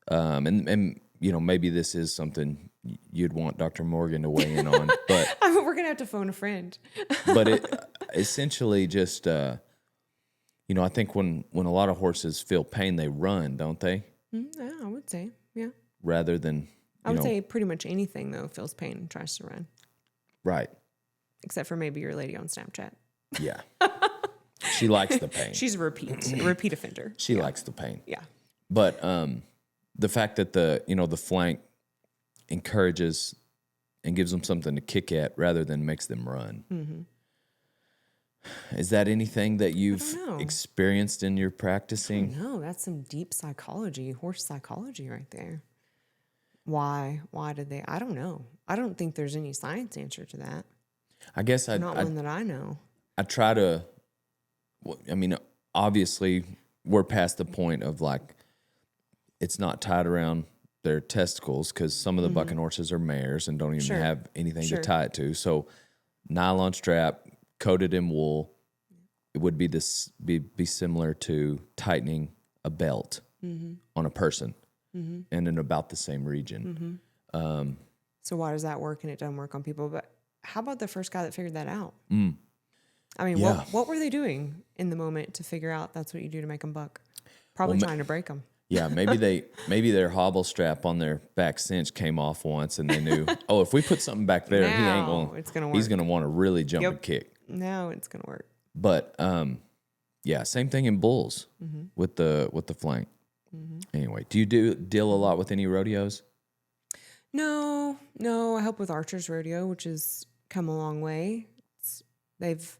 And you know, maybe this is something you'd want Dr. Morgan to weigh in on, but I mean, we're going to have to phone a friend. but it essentially just, you know, I think when a lot of horses feel pain, they run, don't they? Yeah, I would say, yeah. Rather than, I would say pretty much anything, though, feels pain and tries to run. Right. Except for maybe your lady on Snapchat. Yeah. She likes the pain. She's a repeat offender. She likes the pain. Yeah. But the fact that the flank encourages and gives them something to kick at rather than makes them run. Mm-hmm. Is that anything that you've know. experienced in your practicing? No, that's some deep psychology, horse psychology right there. Why did they? I don't know. I don't think there's any science answer to that. I guess Not one that I know. I try to, I mean, obviously we're past the point of like, it's not tied around their testicles because some of the bucking horses are mares and don't even have anything to tie it to. So nylon strap coated in wool, it would be similar to tightening a belt on a person and in about the same region. So why does that work and it doesn't work on people? But how about the first guy that figured that out? I mean, what were they doing in the moment to figure out that's what you do to make them buck? Probably trying to break them. Yeah, maybe their hobble strap on their back cinch came off once, and they knew, oh, if we put something back there, he's gonna want to really jump and kick. Now it's gonna work. But yeah, same thing in bulls with the flank. Anyway, do you deal a lot with any rodeos? No, I help with Archer's Rodeo, which has come a long way. They've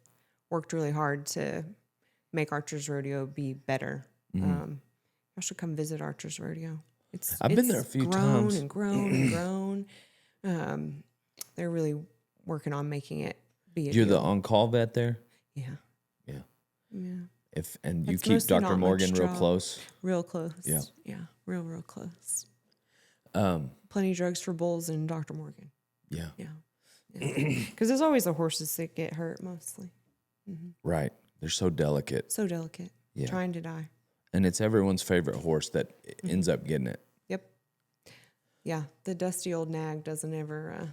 worked really hard to make Archer's Rodeo be better. I should come visit Archer's Rodeo. I've been there a few times. And grown. They're really working on making it be a You're deal. the on-call vet there? Yeah. And you That's keep mostly Dr. not Morgan much real job. close? Real close. Yeah. Yeah, real close. Plenty of drugs for bulls and Dr. Morgan. Yeah. Yeah. Because there's always the horses that get hurt mostly. Right. They're so delicate. So delicate. Yeah. Trying to die. And it's everyone's favorite horse that ends up getting it. Yep. Yeah. The dusty old nag doesn't ever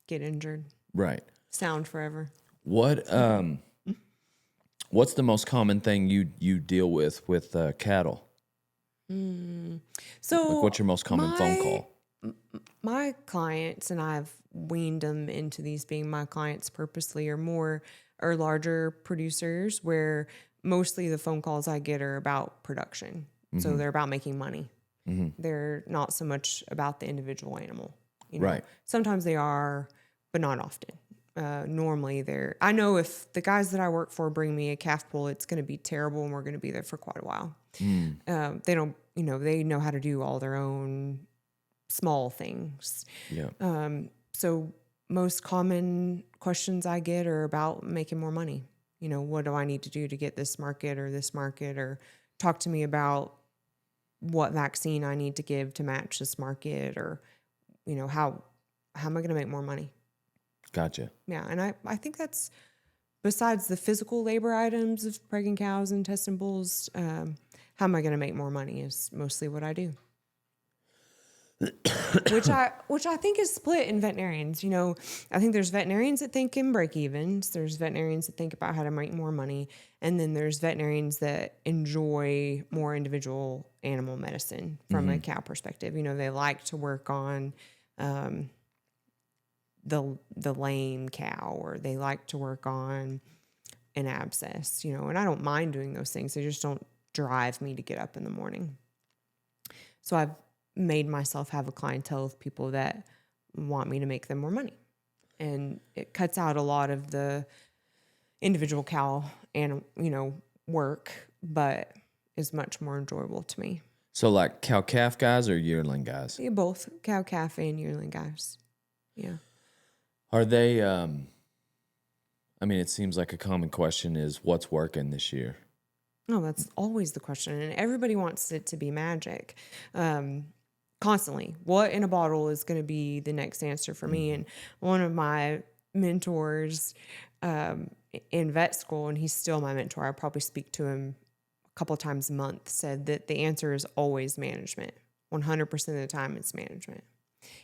get injured. Right. Sound forever. What's the most common thing you deal with cattle? So Like what's your most common phone call? My clients, and I've weaned them into these being my clients purposely, are more or larger producers where mostly the phone calls I get are about production. So they're about making money. They're not so much about the individual animal. You know? Right. Sometimes they are, but not often. Normally I know if the guys that I work for bring me a calf pull, it's going to be terrible and we're going to be there for quite a while. They don't, they know how to do all their own small things. Yeah. So most common questions I get are about making more money. What do I need to do to get this market, or talk to me about what vaccine I need to give to match this market, or, how am I going to make more money? Gotcha. Yeah. And I think that's, besides the physical labor items of pregging cows and testing bulls, how am I going to make more money is mostly what I do. which I think is split in veterinarians. I think there's veterinarians that think in break evens. There's veterinarians that think about how to make more money. And then there's veterinarians that enjoy more individual animal medicine from a cow perspective. They like to work on the lame cow, or they like to work on an abscess, and I don't mind doing those things. They just don't drive me to get up in the morning. So I've made myself have a clientele of people that want me to make them more money. And it cuts out a lot of the individual cow and, work, but is much more enjoyable to me. So like cow-calf guys or yearling guys? Yeah, both cow-calf and yearling guys. Yeah. Are they, it seems like a common question is what's working this year? No, that's always the question. And everybody wants it to be magic. Constantly. What in a bottle is going to be the next answer for me? And one of my mentors in vet school, and he's still my mentor, I probably speak to him a couple of times a month, said that the answer is always management. 100% of the time it's management.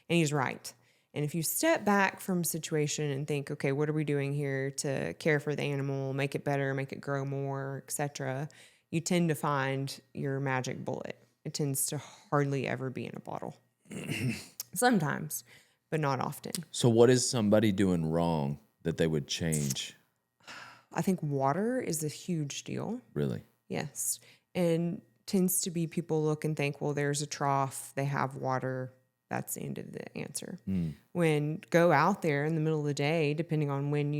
And he's right. And if you step back from a situation and think, okay, what are we doing here to care for the animal, make it better, make it grow more, etc., you tend to find your magic bullet. It tends to hardly ever be in a bottle. Sometimes, but not often. So what is somebody doing wrong that they would change? I think water is a huge deal. Really? Yes. And tends to be people look and think, well, there's a trough, they have water. That's the end of the answer. When go out there in the middle of the day, depending on when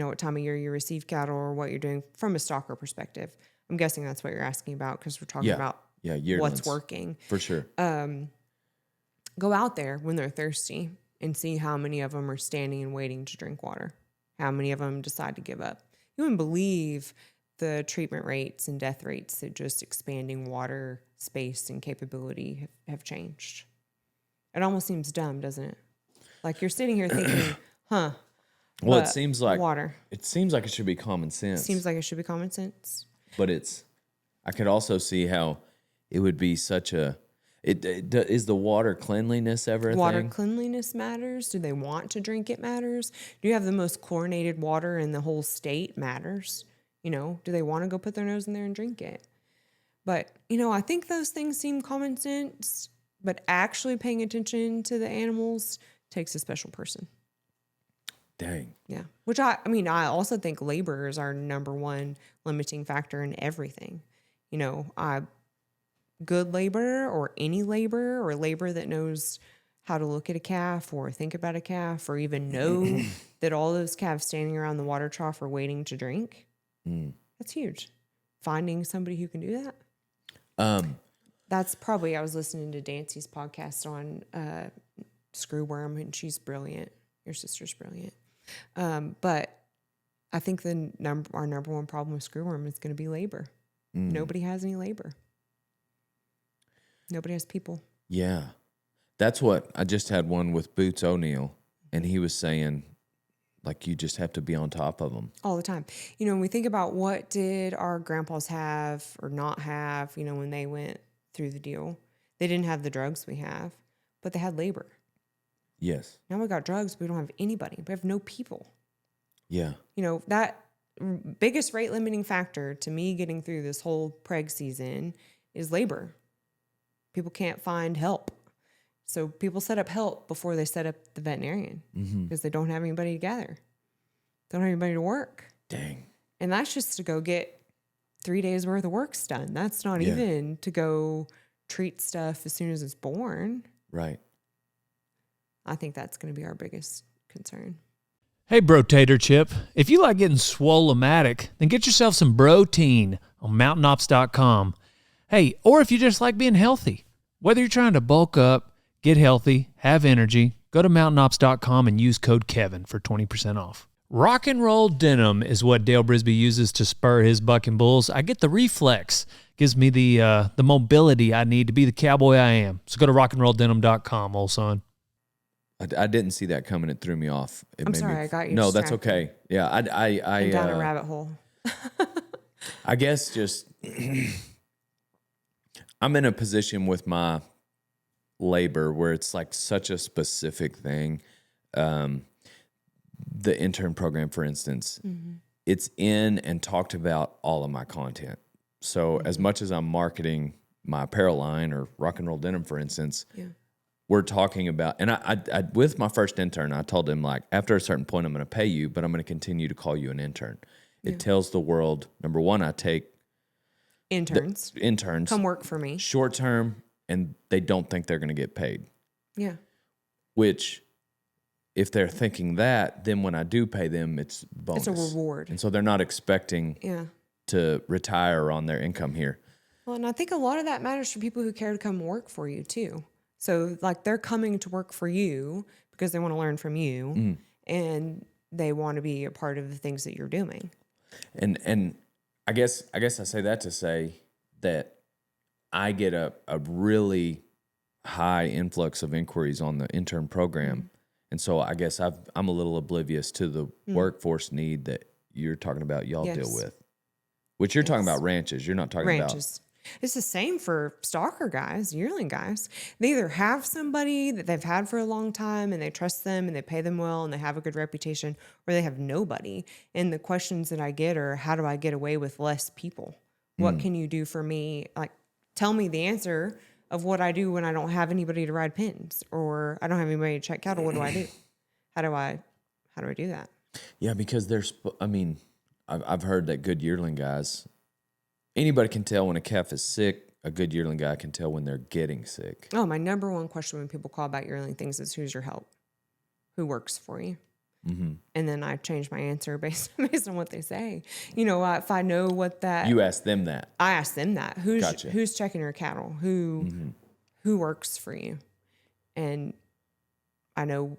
what time of year you receive cattle or what you're doing from a stalker perspective. I'm guessing that's what you're asking about because we're talking about what's working. For sure. Go out there when they're thirsty and see how many of them are standing and waiting to drink water. How many of them decide to give up. You wouldn't believe the treatment rates and death rates that just expanding water space and capability have changed. It almost seems dumb, doesn't it? Like you're sitting here thinking, Well, it seems like water. It seems like it should be common sense. Seems like it should be common sense. But I could also see how it would be such a. Is the water cleanliness ever a Water thing? cleanliness matters. Do they want to drink it matters? Do you have the most chlorinated water in the whole state matters? Do they want to go put their nose in there and drink it? But, I think those things seem common sense, but actually paying attention to the animals takes a special person. Dang. Yeah. Which I also think labor is our number one limiting factor in everything. Good labor or any labor or labor that knows how to look at a calf or think about a calf or even know that all those calves standing around the water trough are waiting to drink. That's huge. Finding somebody who can do that. That's probably, I was listening to Dancy's podcast on screwworm, and she's brilliant. Your sister's brilliant. But I think our number one problem with screwworm is going to be labor. Nobody has any labor. Nobody has people. Yeah. That's what I just had one with Boots O'Neill, and he was saying, like, you just have to be on top of them. All the time. When we think about what did our grandpas have or not have, when they went through the deal, they didn't have the drugs we have, but they had labor. Yes. Now we got drugs, but we don't have anybody. We have no people. Yeah. That biggest rate limiting factor to me getting through this whole preg season is labor. People can't find help. So people set up help before they set up the veterinarian because they don't have anybody to gather. Don't have anybody to work. Dang. And that's just to go get 3 days worth of work's done. That's not even to go treat stuff as soon as it's born. Right. I think that's going to be our biggest concern. Hey, Bro Tater Chip, if you like getting swole-o-matic, then get yourself some Protein on mountainops.com. Hey, or if you just like being healthy, whether you're trying to bulk up, get healthy, have energy, go to mountainops.com and use code Kevin for 20% off. Rock and roll denim is what Dale Brisby uses to spur his bucking bulls. I get the reflex. Gives me the mobility I need to be the cowboy I am. So go to rockandrolldenim.com, old son. I didn't see that coming. It threw me off. I'm sorry, I got you No, that's distracted. okay. Yeah, I Down a rabbit hole. I guess just I'm in a position with my labor where it's like such a specific thing. The intern program, for instance, it's in and talked about all of my content. So as much as I'm marketing my apparel line or rock and roll denim, for instance, we're talking about, and I with my first intern, I told him, like, after a certain point, I'm going to pay you, but I'm going to continue to call you an intern. It tells the world, number one, I take Interns. interns, Come work for me. short term, and they don't think they're going to get paid. Yeah. Which, if they're thinking that, then when I do pay them, it's bonus. It's a reward. And so they're not expecting to retire on their income here. Well, and I think a lot of that matters for people who care to come work for you too. So like they're coming to work for you because they want to learn from you and they want to be a part of the things that you're doing. And I guess I say that to say that I get a really high influx of inquiries on the intern program. And so I guess I'm a little oblivious to the workforce need that you're talking about y'all deal with. Which you're talking about ranches. You're not talking Ranches. It's the same for stalker guys, yearling guys. They either have somebody that they've had for a long time and they trust them and they pay them well and they have a good reputation, or they have nobody. And the questions that I get are, how do I get away with less people? What can you do for me? Like, tell me the answer of what I do when I don't have anybody to ride pins or I don't have anybody to check cattle. What do I do? How do I do that? Yeah, because I've heard that good yearling guys, anybody can tell when a calf is sick. A good yearling guy can tell when they're getting sick. Oh, my number one question when people call about yearling things is, who's your help? Who works for you? And then I change my answer based on what they say. You know, if I know what that... You ask them that. I ask them that. Who's Gotcha. Who's checking your cattle? Who works for you? And I know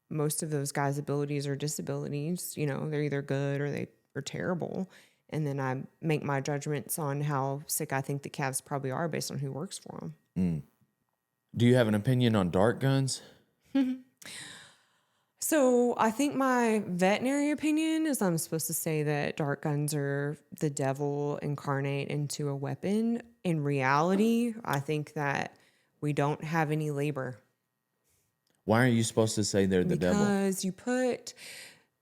most of those guys' abilities or disabilities. You know, they're either good or they are terrible. And then I make my judgments on how sick I think the calves probably are based on who works for them. Do you have an opinion on dart guns? So I think my veterinary opinion is I'm supposed to say that dart guns are the devil incarnate into a weapon. In reality, I think that we don't have any labor. Why are you supposed to say they're the devil? Because you put...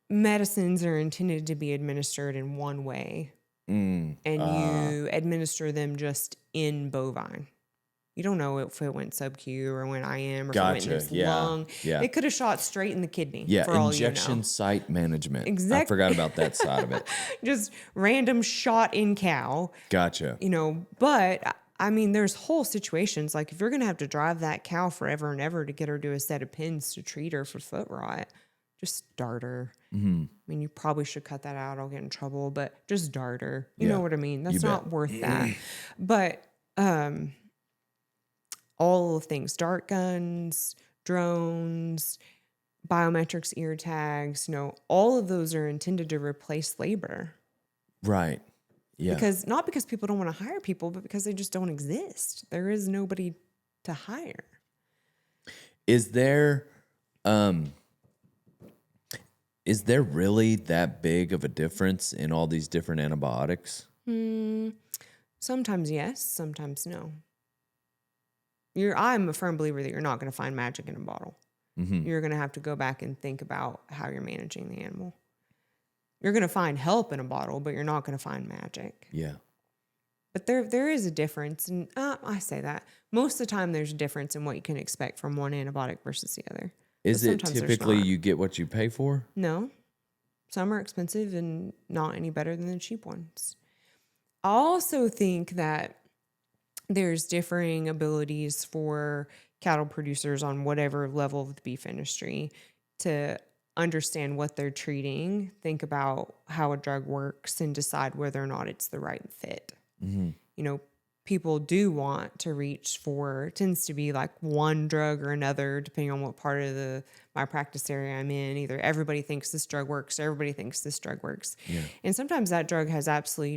medicines are intended to be administered in one way, and you administer them just in bovine. You don't know if it went sub-Q or went IM or if it went in its lung. Yeah. It could have shot straight in the kidney. Yeah, for all injection you know. site management. Exactly. I forgot about that side of it. Just random shot in cow. Gotcha. You know, but I mean, there's whole situations like if you're going to have to drive that cow forever and ever to get her to a set of pins to treat her for foot rot, just dart her. I mean, you probably should cut that out. I'll get in trouble, but just dart her. You know what I mean? That's not worth that. But all of things, dart guns, drones, biometrics, ear tags, you know, all of those are intended to replace labor. Right. Yeah. Not because people don't want to hire people, but because they just don't exist. There is nobody to hire. Is there really that big of a difference in all these different antibiotics? Sometimes yes, sometimes no. I'm a firm believer that you're not going to find magic in a bottle. You're going to have to go back and think about how you're managing the animal. You're going to find help in a bottle, but you're not going to find magic. Yeah. But there is a difference, and I say that. Most of the time there's a difference in what you can expect from one antibiotic versus the other. Is it typically you get what you pay for? No. some are expensive and not any better than the cheap ones. I also think that there's differing abilities for cattle producers on whatever level of the beef industry to understand what they're treating, think about how a drug works, and decide whether or not it's the right fit. You know, people do want to reach for, it tends to be like one drug or another, depending on what part of my practice area I'm in. Either everybody thinks this drug works, or everybody thinks this drug works. Yeah. And sometimes that drug has absolutely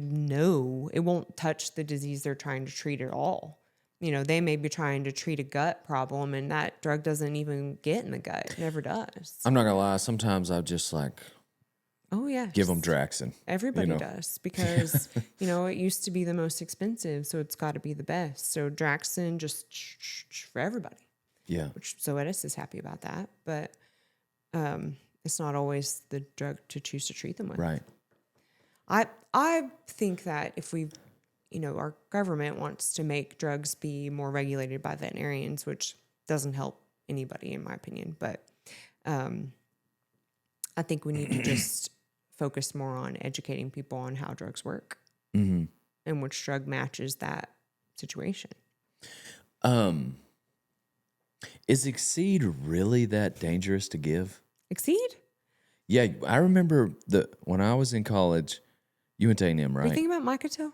it won't touch the disease they're trying to treat at all. You know, they may be trying to treat a gut problem, and that drug doesn't even get in the gut. It never does. I'm not gonna lie. Sometimes I just like Oh, yeah. give them Draxin. Everybody does, because, you know, it used to be the most expensive, so it's got to be the best. So Draxin just for everybody. Yeah. Which Zoetis is happy about that, but it's not always the drug to choose to treat them with. Right. I think that if we, you know, our government wants to make drugs be more regulated by veterinarians, which doesn't help anybody in my opinion, but I think we need to just focus more on educating people on how drugs work and which drug matches that situation. Is Exceed really that dangerous to give? Exceed? Yeah, I remember when I was in college, you went to A&M, Are right? you thinking about Mycotil?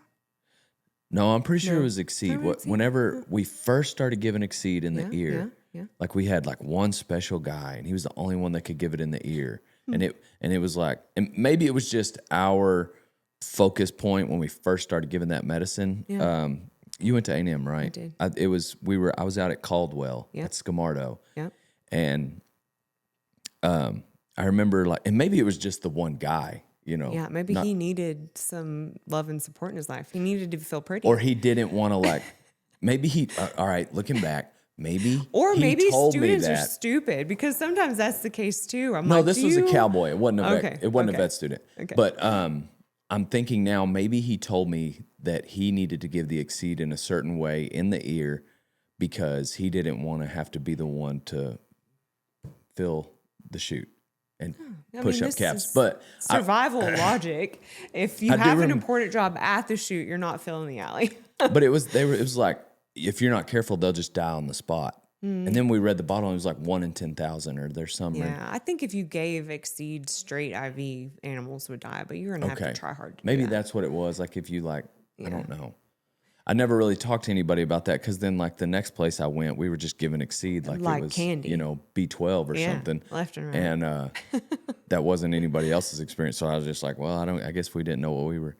No, I'm pretty sure No. it was Exceed. Remember Exceed? Whenever we first started giving Exceed in the ear, Yeah. like we had like one special guy, and he was the only one that could give it in the ear, and it was like, and maybe it was just our focus point when we first started giving that medicine. Yeah. You went to A&M, right? I did. I was out at Caldwell Yep. at Scamardo, Yep. and I remember like, and maybe it was just the one guy, you know. Yeah, maybe he needed some love and support in his life. He needed to feel pretty. Or he didn't want to like, maybe he, all right, looking back, maybe maybe told me students are that. stupid, because sometimes that's the case too. No, this was a cowboy. It wasn't a vet. Okay, It wasn't okay. a vet student. Okay. But I'm thinking now, maybe he told me that he needed to give the Exceed in a certain way in the ear because he didn't want to have to be the one to fill the chute and push up this caps. is But survival logic. If you I do have an rem- important job at the chute, you're not filling the alley. but it was like, if you're not careful, they'll just die on the spot. And then we read the bottle, and it was like 1 in 10,000, or there's some. Yeah, I think if you gave Exceed straight IV, animals would die, but you're gonna have to try hard. To Maybe do that. that's what it was. Like if you like, I don't know. I never really talked to anybody about that, because then like the next place I went, we were just giving Exceed like Like it was candy. you know, B12 or something. left and right. And that wasn't anybody else's experience. So I was just like, well, I guess we didn't know what we were.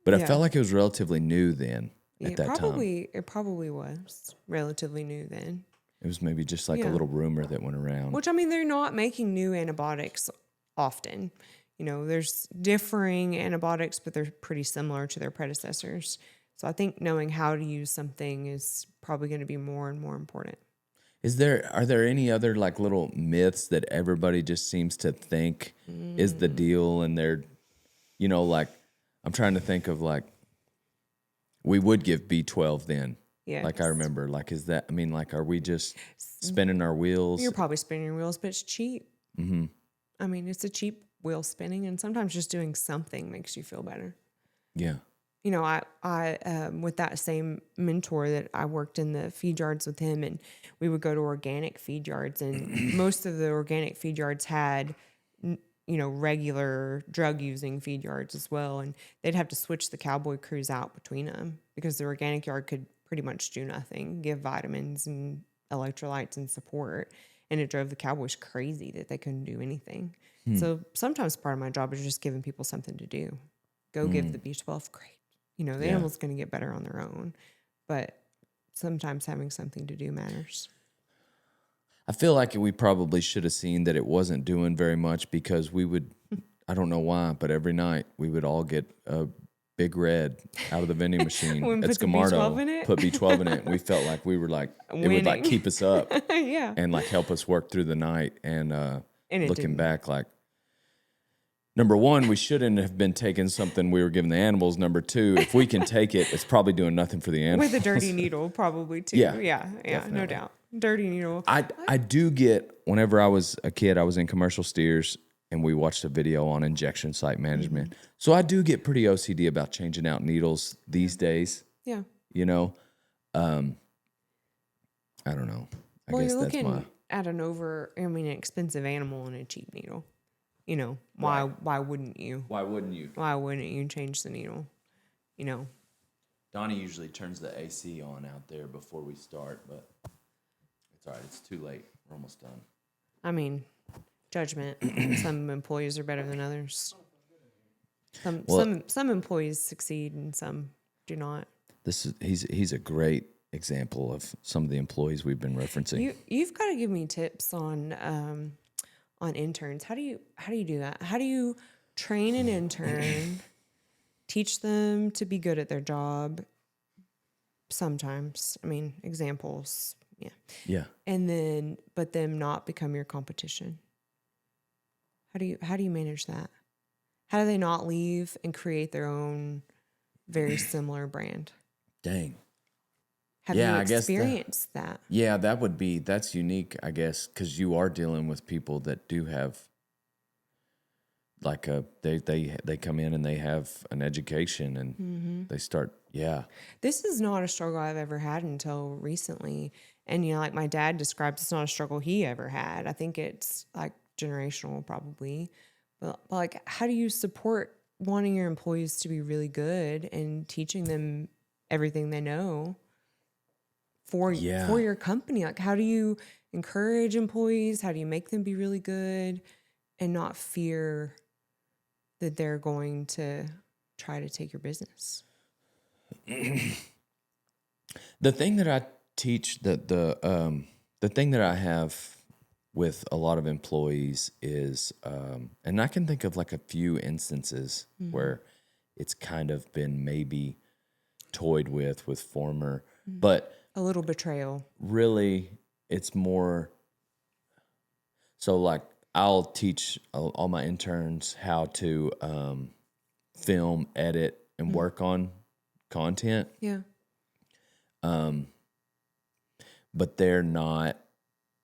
But I felt like it was relatively new then at that time. It probably was relatively new then. It was maybe just like a little rumor that went around. Which, I mean, they're not making new antibiotics often. You know, there's differing antibiotics, but they're pretty similar to their predecessors. So I think knowing how to use something is probably going to be more and more important. Are there any other like little myths that everybody just seems to think is the deal? And they're, you know, like, I'm trying to think of like, we would give B12 then. Yeah. Like I remember, like, is that, I mean, like, are we just spinning our wheels? You're probably spinning your wheels, but it's cheap. Mm-hmm. I mean, it's a cheap wheel spinning, and sometimes just doing something makes you feel better. Yeah. You know, I with that same mentor that I worked in the feed yards with him, and we would go to organic feed yards, and most of the organic feed yards had, you know, regular drug using feed yards as well. And they'd have to switch the cowboy crews out between them because the organic yard could pretty much do nothing, give vitamins and electrolytes and support. And it drove the cowboys crazy that they couldn't do anything. So sometimes part of my job is just giving people something to do. Go give the B12, great. You know, the animal's going to get better on their own. But sometimes having something to do matters. I feel like we probably should have seen that it wasn't doing very much, because we would, I don't know why, but every night we would all get a Big Red out of the vending machine When at put the Scamardo, B12 in it? put B12 in it. And we felt like we were like, it would like Winning. keep us up Yeah. and like help us work through the night. And it looking didn't. back, like, number one, we shouldn't have been taking something we were giving the animals. Number two, if we can take it, it's probably doing nothing for the animals. With a dirty needle, probably too. Yeah, Yeah, no definitely. doubt. Dirty needle. I do get, whenever I was a kid, I was in commercial steers, and we watched a video on injection site management. So I do get pretty OCD about changing out needles these days. Yeah. You know, I don't know. I guess you're that's looking at an expensive animal and a cheap needle. You know, why wouldn't you? Why wouldn't you? Why wouldn't you change the needle? You know. Donnie usually turns the AC on out there before we start, but it's all right. It's too late. We're almost done. I mean, judgment. Some employees are better than others. Some employees succeed and some do not. He's a great example of some of the employees we've been referencing. You've got to give me tips on interns. How do you do that? How do you train an intern? Teach them to be good at their job. Sometimes, I mean, examples, Yeah. And but them not become your competition. How do you manage that? How do they not leave and create their own very similar brand? Dang. Have you experienced that? Yeah, that's unique, I guess, because you are dealing with people that do have like they come in and they have an education and they start. Yeah. This is not a struggle I've ever had until recently. And, like my dad describes, it's not a struggle he ever had. I think it's like generational probably. But like, how do you support wanting your employees to be really good and teaching them everything they know for your company? Like, how do you encourage employees? How do you make them be really good and not fear that they're going to try to take your business? The thing that I teach, the thing that I have with a lot of employees is, and I can think of like a few instances where it's kind of been maybe toyed with former, but a little betrayal. Really, it's more. So like I'll teach all my interns how to film, edit, and work on content. Yeah. But they're not.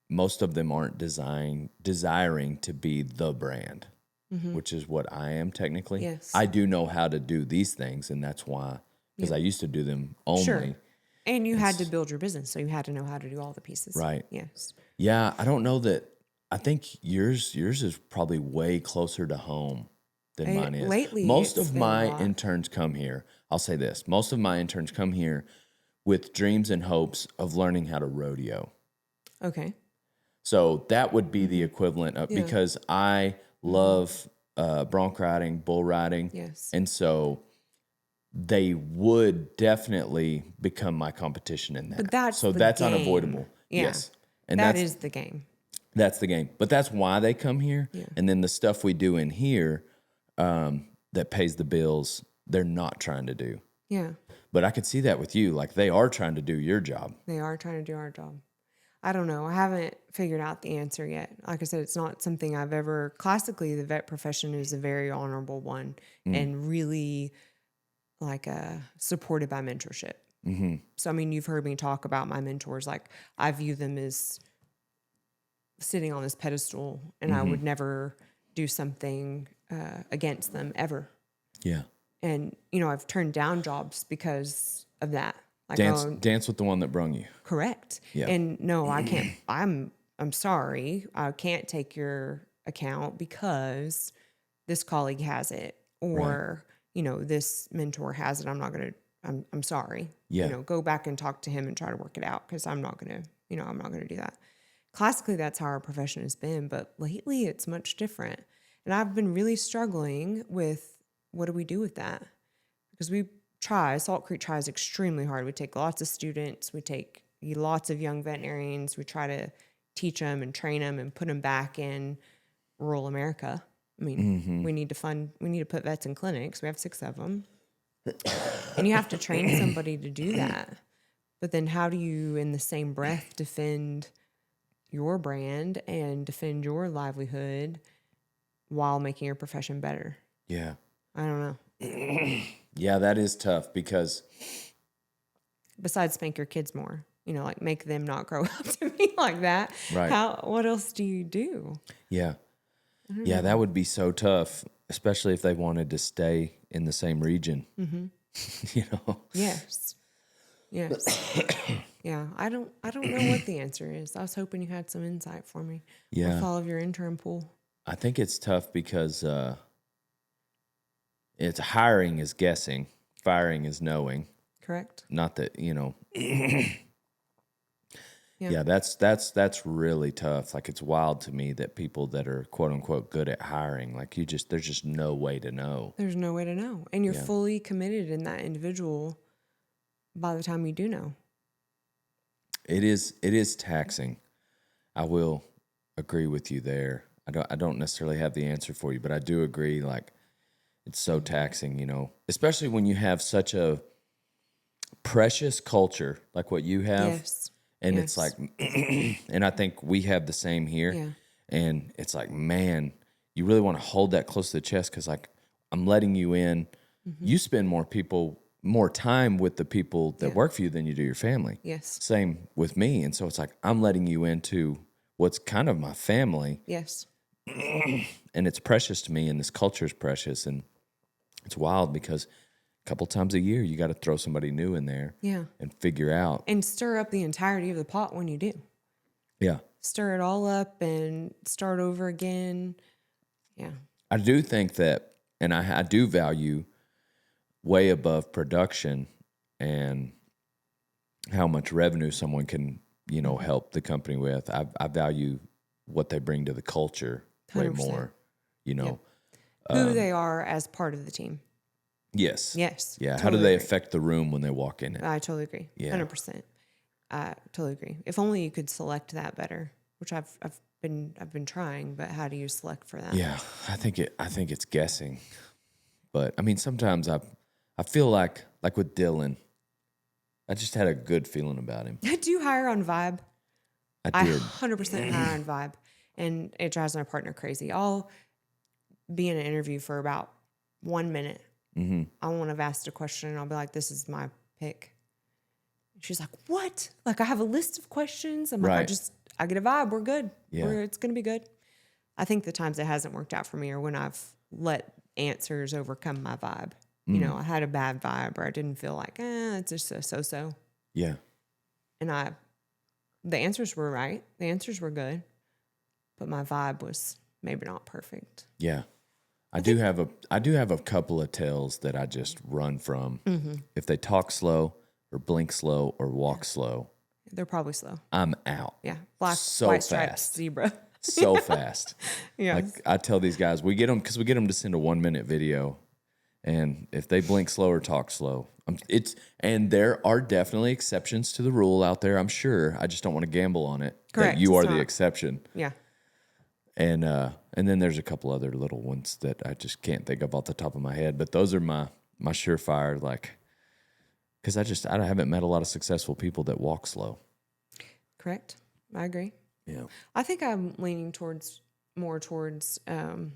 Most of them aren't desiring to be the brand, which is what I am technically. Yes. I do know how to do these things, and that's why, because I used to do them only. Sure. And you had to build your business, so you had to know how to do all the pieces. Right. Yes. Yeah, I don't know that. I think yours is probably way closer to home than mine is. Lately, most it's of been my a lot. interns come here. I'll say this: most of my interns come here with dreams and hopes of learning how to rodeo. Okay. So that would be the equivalent of, because I love bronc riding, bull riding. Yes. And so they would definitely become my competition in that. But that's so the that's game. unavoidable. Yeah. Yes. And That is the game. that's the game. But that's why they come here. Yeah. And then the stuff we do in here that pays the bills, they're not trying to do. Yeah. But I could see that with you. Like they are trying to do your job. They are trying to do our job. I don't know. I haven't figured out the answer yet. Like I said, it's not something I've ever. Classically, the vet profession is a very honorable one and really like supported by mentorship. Mm-hmm. So, I mean, you've heard me talk about my mentors. Like I view them as sitting on this pedestal and I would never do something against them ever. Yeah. And, I've turned down jobs because of that. Like, Dance with the one that brung you. Correct. Yeah. And no, I can't. I'm sorry. I can't take your account because this colleague has it, or this mentor has it. I'm not gonna. I'm sorry. Yeah. Go back and talk to him and try to work it out because I'm not gonna. I'm not gonna do that. Classically, that's how our profession has been, but lately it's much different. And I've been really struggling with what do we do with that, because Salt Creek tries extremely hard. We take lots of students. We take lots of young veterinarians. We try to teach them and train them and put them back in rural America. I mean, we need to put vets in clinics. We have 6 of them. And you have to train somebody to do that. But then how do you, in the same breath, defend your brand and defend your livelihood while making your profession better? Yeah. I don't know. Yeah, that is tough because besides spank your kids more, like make them not grow up to be like that. Right. What else do you do? Yeah. Yeah, that would be so tough, especially if they wanted to stay in the same region. You know? Yes. Yes. Yeah. I don't know what the answer is. I was hoping you had some insight for me. Yeah. With all of your intern pool. I think it's tough because it's hiring is guessing, firing is knowing. Correct? Not that, Yeah. yeah, that's really tough. Like, it's wild to me that people that are quote unquote good at hiring, like, there's just no way to know. There's no way to know. And you're fully committed in that individual by the time you do know. It is taxing. I will agree with you there. I don't necessarily have the answer for you, but I do agree, like, it's so taxing, especially when you have such a precious culture like what you have. Yes. And it's like, and I think we have the same here. Yeah. And it's like, man, you really want to hold that close to the chest because, like, I'm letting you in. You spend more time with the people that work for you than you do your family. Yes. Same with me. And so it's like, I'm letting you into what's kind of my family. Yes. And it's precious to me, and this culture is precious. And it's wild because a couple times a year, you got to throw somebody new in there and figure out. And stir up the entirety of the pot when you do. Yeah. Stir it all up and start over again. Yeah. I do think that, and I do value way above production and how much revenue someone can, help the company with. I value what they bring to the culture way 100%. more, Who they are as part of the team. Yes. Yes. Yeah. Totally How do they agree. affect the room when they walk in it? I totally agree. Yeah. 100%. I totally agree. If only you could select that better, which I've been trying, but how do you select for that? Yeah. I think it's guessing. But I mean, sometimes I feel like with Dylan, I just had a good feeling about him. Do you hire on vibe? I did. 100% hire on vibe. And it drives my partner crazy. I'll be in an interview for about 1 minute. I won't have asked a question and I'll be like, this is my pick. She's like, what? Like, I have a list of questions. I'm like, Right. I get a vibe. We're good. Yeah. It's going to be good. I think the times it hasn't worked out for me are when I've let answers overcome my vibe. I had a bad vibe or I didn't feel like, it's just a so-so. Yeah. And the answers were right. The answers were good. But my vibe was maybe not perfect. Yeah. I do have a couple of tells that I just run from. If they talk slow or blink slow or walk slow, They're probably slow. I'm out. Yeah. Black, So white stripes, fast. zebra. So fast. Yeah. Like, I tell these guys, we get them to send a 1 minute video, and if they blink slow or talk slow, and there are definitely exceptions to the rule out there. I'm sure. I just don't want to gamble on it. Correct. That you are It's the not. exception. Yeah. And then there's a couple other little ones that I just can't think of off the top of my head. But those are my surefire, like, because I haven't met a lot of successful people that walk slow. Correct. I agree. Yeah. I think I'm leaning more towards I'm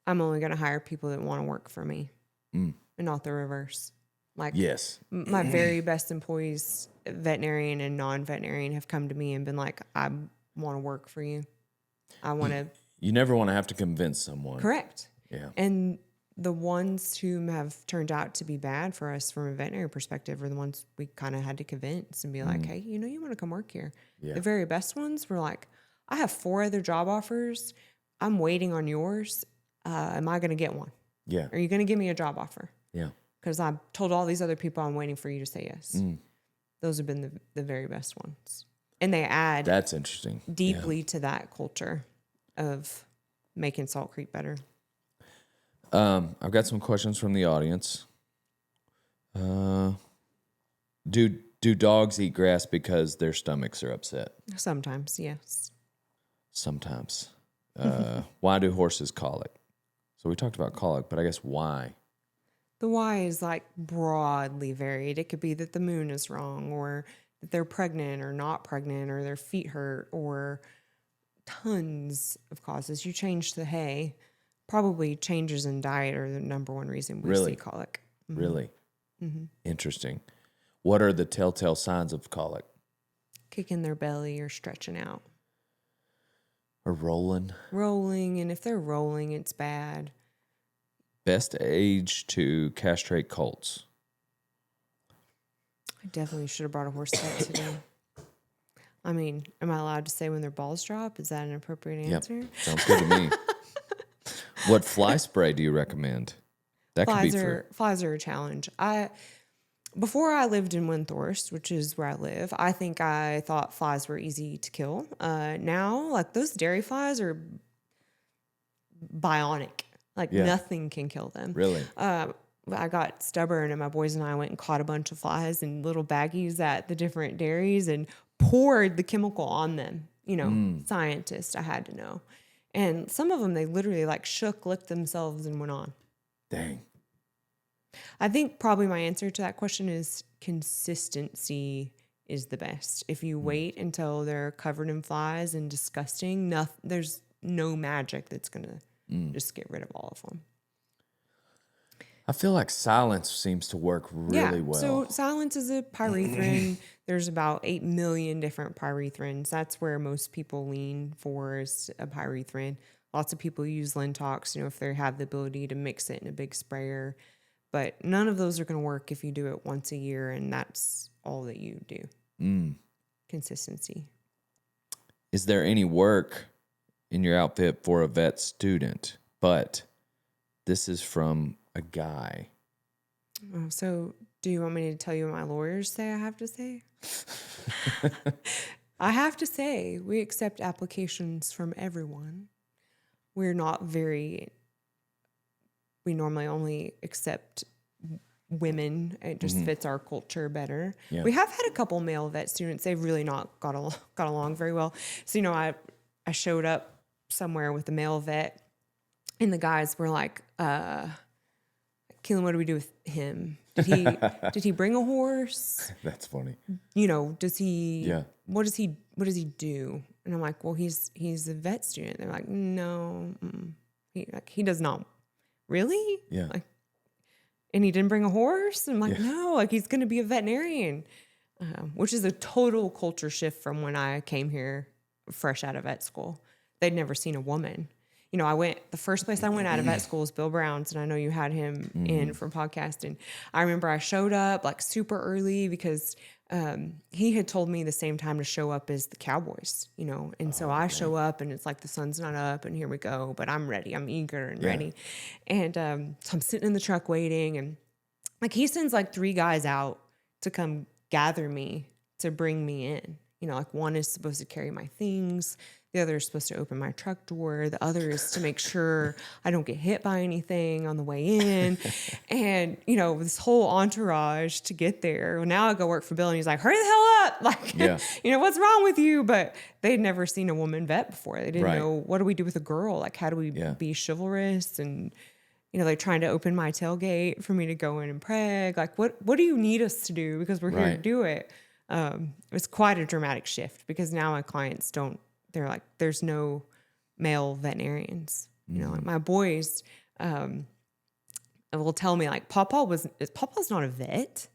only going to hire people that want to work for me and not the reverse. Like, Yes. my very best employees, veterinarian and non-veterinarian, have come to me and been like, I want to work for you. I want to. You never want to have to convince someone. Correct. Yeah. And the ones who have turned out to be bad for us from a veterinary perspective are the ones we kind of had to convince and be like, hey, you want to come work here. Yeah. The very best ones were like, I have 4 other job offers. I'm waiting on yours. Am I going to get one? Yeah. Are you going to give me a job offer? Yeah. Because I told all these other people I'm waiting for you to say yes. Those have been the very best ones. And they add That's interesting. deeply to that culture of making Salt Creek better. I've got some questions from the audience. Do dogs eat grass because their stomachs are upset? Sometimes, yes. Sometimes. Why do horses colic? So we talked about colic, but I guess why? The why is like broadly varied. It could be that the moon is wrong, or that they're pregnant or not pregnant, or their feet hurt, or tons of causes. You change the hay, probably changes in diet are the number one reason we Really? see colic. Really? Interesting. What are the telltale signs of colic? Kicking their belly or stretching out. Or rolling. Rolling, and if they're rolling, it's bad. Best age to castrate colts. I definitely should have brought a horse vet today. I mean, am I allowed to say when their balls drop? Is that an appropriate answer? Yep. Sounds good to me. What fly spray do you recommend? That could be for Flies are a challenge. Before I lived in Windthorst, which is where I live, I think I thought flies were easy to kill. Now, like those dairy flies are bionic. Like nothing can kill them. Really? I got stubborn, and my boys and I went and caught a bunch of flies in little baggies at the different dairies and poured the chemical on them. You know, scientists, I had to know. And some of them, they literally like licked themselves and went on. Dang. I think probably my answer to that question is consistency is the best. If you wait until they're covered in flies and disgusting, there's no magic that's going to just get rid of all of them. I feel like silence seems to work really well. So silence is a pyrethrin. There's about 8 million different pyrethrins. That's where most people lean for is a pyrethrin. Lots of people use Lintox, if they have the ability to mix it in a big sprayer. But none of those are going to work if you do it once a year and that's all that you do. Consistency. Is there any work in your outfit for a vet student? But this is from a guy. Oh, so do you want me to tell you what my lawyers say I have to say? I have to say, we accept applications from everyone. We normally only accept women. It just fits our culture better. Yeah. We have had a couple male vet students. They've really not got along very well. So, I showed up somewhere with a male vet, and the guys were like, Keelan, what do we do with him? Did he bring a horse? That's funny. Does he? Yeah. What does he do? And I'm like, well, he's a vet student. They're like, no, he does not. Really? Yeah. And he didn't bring a horse? And I'm like, no, he's going to be a veterinarian, which is a total culture shift from when I came here fresh out of vet school. They'd never seen a woman. The first place I went out of vet school was Bill Brown's, and I know you had him in for podcasting. I remember I showed up super early because he had told me the same time to show up as the Cowboys, and so I show up and it's like the sun's not up and here we go, but I'm ready. I'm eager and ready. And so I'm sitting in the truck waiting, and he sends 3 guys out to come gather me to bring me in. One is supposed to carry my things. The other is supposed to open my truck door. The other is to make sure I don't get hit by anything on the way in. And, this whole entourage to get there. Well, now I go work for Bill, and he's like, hurry the hell up. What's wrong with you? But they'd never seen a woman vet before. They didn't know, what do we do with a girl? How do we be chivalrous? And, they're trying to open my tailgate for me to go in and preg. What do you need us to do? Because we're here to do it. It's quite a dramatic shift because now my clients they're like, there's no male veterinarians. My boys will tell me Pawpaw's not a vet.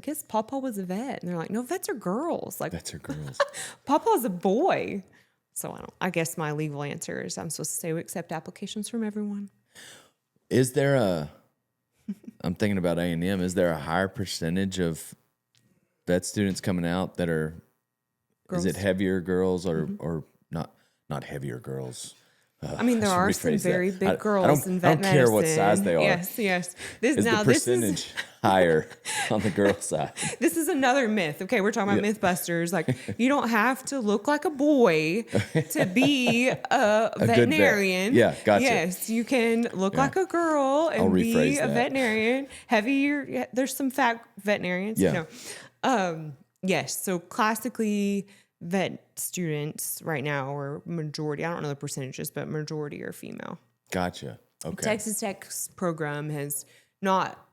Yes, Pawpaw was a vet. And they're like, no, vets are girls. Vets are girls. Pawpaw's a boy. So I guess my legal answer is I'm supposed to say we accept applications from everyone. Is there I'm thinking about A&M, is there a higher percentage of vet students coming out that are, girls? Is it heavier girls or not heavier girls? There are some very big girls in vet medicine. I don't care what size they are. Yes. Is the percentage higher on the girl side? This is another myth. Okay, we're talking about Mythbusters. You don't have to look like a boy to be a veterinarian. Yeah, gotcha. Yes, you can look like a girl and be a veterinarian. Heavier, there's some fat veterinarians. Yeah. Yes, so classically, vet students right now are majority, I don't know the percentages, but majority are female. Gotcha. Okay. Texas Tech's program has not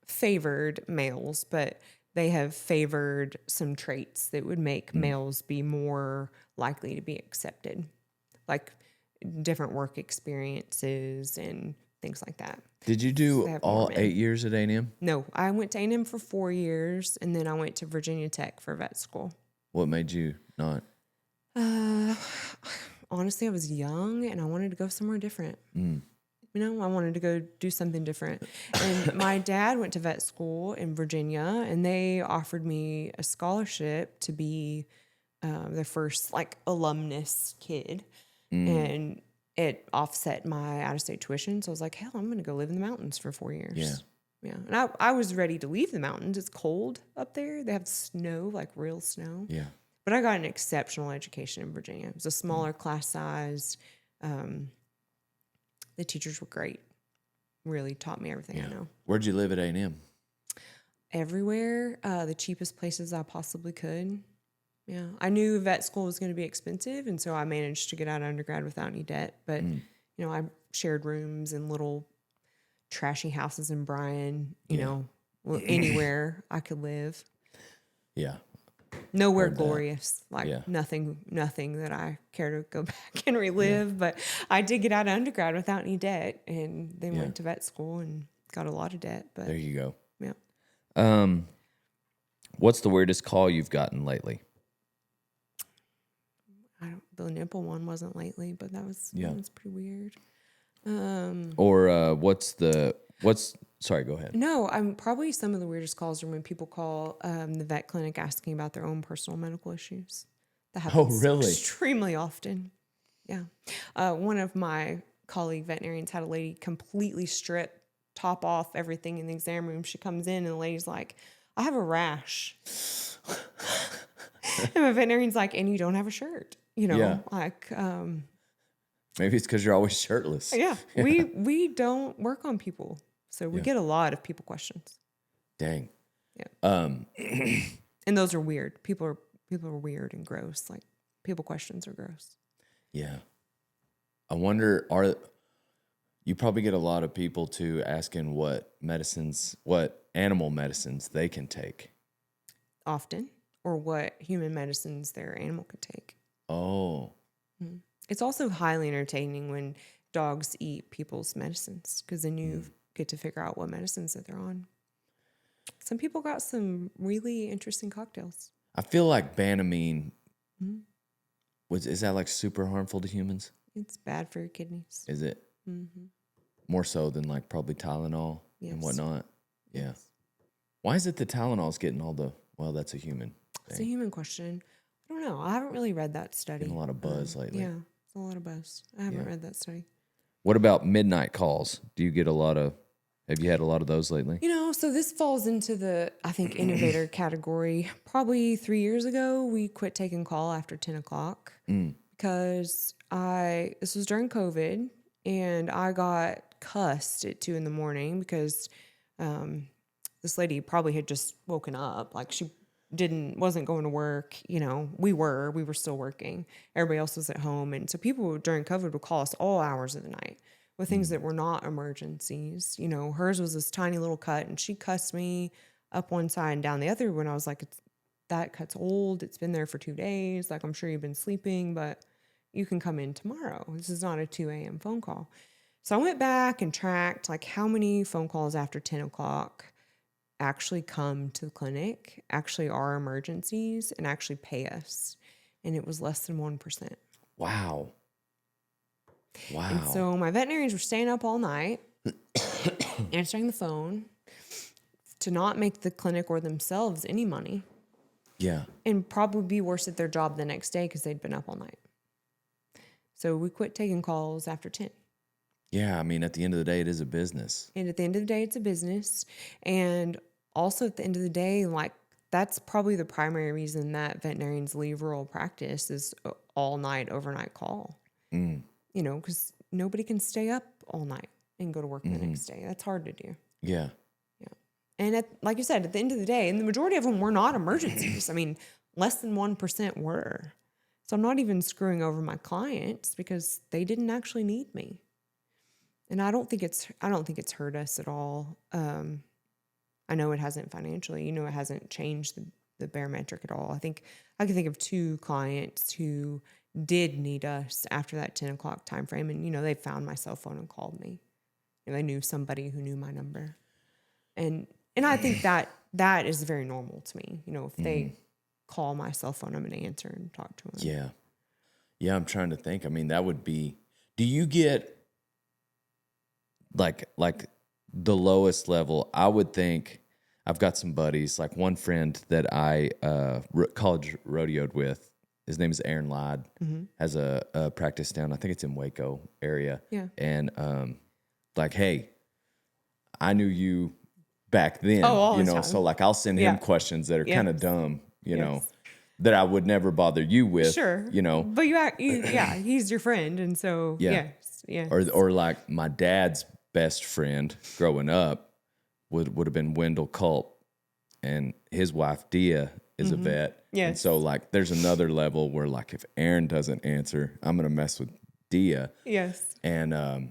favored males, but they have favored some traits that would make males be more likely to be accepted, like different work experiences and things like that. Did you do all 8 years at A&M? No, I went to A&M for 4 years, and then I went to Virginia Tech for vet school. What made you not? honestly, I was young and I wanted to go somewhere different. You know, I wanted to go do something different. And my dad went to vet school in Virginia, and they offered me a scholarship to be their first like alumnus kid. And it offset my out-of-state tuition. So I was like, hell, I'm going to go live in the mountains for 4 years. Yeah. Yeah. And I was ready to leave the mountains. It's cold up there. They have snow, like real snow. Yeah. But I got an exceptional education in Virginia. It was a smaller class size. The teachers were great. Really taught me everything I know. Where'd you live at A&M? Everywhere, the cheapest places I possibly could. Yeah, I knew vet school was going to be expensive, and so I managed to get out of undergrad without any debt. But you know, I shared rooms in little trashy houses in Bryan. You know, anywhere I could live. Yeah. Nowhere Heard that. glorious, like Yeah. nothing that I care to go back and relive. But I did get out of undergrad without any debt, and then went to vet school and got a lot of debt. But There you go. yeah, What's the weirdest call you've gotten lately? the nipple one wasn't lately, but that was pretty weird. Or sorry, go ahead. No, I'm probably some of the weirdest calls are when people call the vet clinic asking about their own personal medical issues. That happens really? extremely often. Yeah. One of my colleague veterinarians had a lady completely strip, top off everything in the exam room. She comes in and the lady's like, I have a rash. And my veterinarian's like, and you don't have a shirt. You know, like... Maybe it's because you're always shirtless. Yeah, we don't work on people, so we get a lot of people questions. Dang. Yeah. And those are weird. People are weird and gross. Like people questions are gross. Yeah. I wonder, you probably get a lot of people too asking what animal medicines they can take. Often, or what human medicines their animal could take. Oh. Mm-hmm. It's also highly entertaining when dogs eat people's medicines because then you get to figure out what medicines that they're on. Some people got some really interesting cocktails. I feel like Banamine, is that like super harmful to humans? It's bad for your kidneys. Is it? Mm-hmm. More so than like probably Tylenol and whatnot? Yeah. Yes. Why is it the Tylenol's getting well, that's a human thing. It's a human question. I don't know. I haven't really read that study. Getting a lot of buzz lately. Yeah, it's a lot of buzz. I haven't read that study. What about midnight calls? Have you had a lot of those lately? You know, so this falls into the, I think, innovator category. Probably 3 years ago, we quit taking call after 10 o'clock because this was during COVID, and I got cussed at 2 a.m. because this lady probably had just woken up. Like she wasn't going to work. You know, we were still working. Everybody else was at home. And so people during COVID would call us all hours of the night with things that were not emergencies. You know, hers was this tiny little cut and she cussed me up one side and down the other when I was like, that cut's old. It's been there for 2 days. Like, I'm sure you've been sleeping, but you can come in tomorrow. This is not a 2 a.m. phone call. So I went back and tracked like how many phone calls after 10 o'clock actually come to the clinic, actually are emergencies, and actually pay us. And it was less than 1%. Wow. And so my veterinarians were staying up all night, answering the phone to not make the clinic or themselves any money. Yeah. And probably be worse at their job the next day because they'd been up all night. So we quit taking calls after 10. Yeah, I mean, at the end of the day, it is a business. And at the end of the day, it's a business. And also at the end of the day, like, that's probably the primary reason that veterinarians leave rural practice is all night, overnight call. You know, because nobody can stay up all night and go to work the next day. That's hard to do. Yeah. Yeah. And like you said, at the end of the day, and the majority of them were not emergencies. I mean, less than 1% were. So I'm not even screwing over my clients because they didn't actually need me. And I don't think it's hurt us at all. I know it hasn't financially. You know, it hasn't changed the barometric at all. I think I can think of 2 clients who did need us after that 10 o'clock time frame, and you know, they found my cell phone and called me. And they knew somebody who knew my number, and I think that is very normal to me. You know, if they call my cell phone, I'm going to answer and talk to them. Yeah. Yeah, I'm trying to think. I mean, that would be. Do you get like the lowest level? I would think. I've got some buddies, like one friend that I college rodeoed with. His name is Aaron Lyde. Has a practice down. I think it's in Waco area. Yeah. And like, hey, I knew you back then. All you the know, time. so like I'll send him questions that are kind of dumb. You know. Yes. That I would never bother you with, Sure. you know. But he's your friend, and so yes. Or like my dad's best friend growing up would have been Wendell Culp, and his wife Dia is a vet. Yes. And so like there's another level where like if Aaron doesn't answer, I'm gonna mess with Dia. Yes. And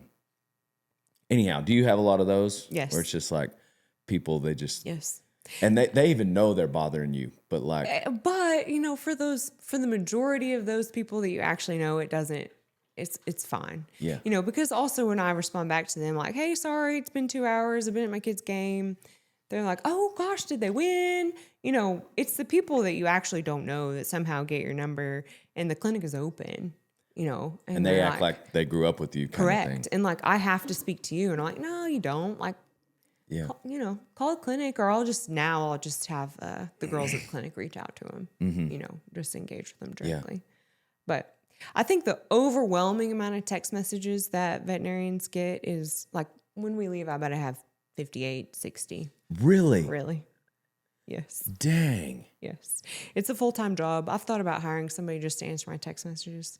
anyhow, do you have a lot of those? Yes. Where it's just like people they just Yes. and they even know they're bothering you, but like But for the majority of those people that you actually know, it's fine. Yeah. Because also when I respond back to them like, hey, sorry, it's been 2 hours, I've been at my kid's game. They're like, oh gosh, did they win? It's the people that you actually don't know that somehow get your number and the clinic is open, and they act like they grew up with you. Correct. Kind of thing. And like, I have to speak to you. And I'm like, no, you don't. Like, Yeah. call a clinic, or I'll just have the girls at the clinic reach out to them, just engage with them directly. But I think the overwhelming amount of text messages that veterinarians get is like, when we leave, I bet I have 58, 60. Really? Really? Yes. Dang. Yes. It's a full-time job. I've thought about hiring somebody just to answer my text messages.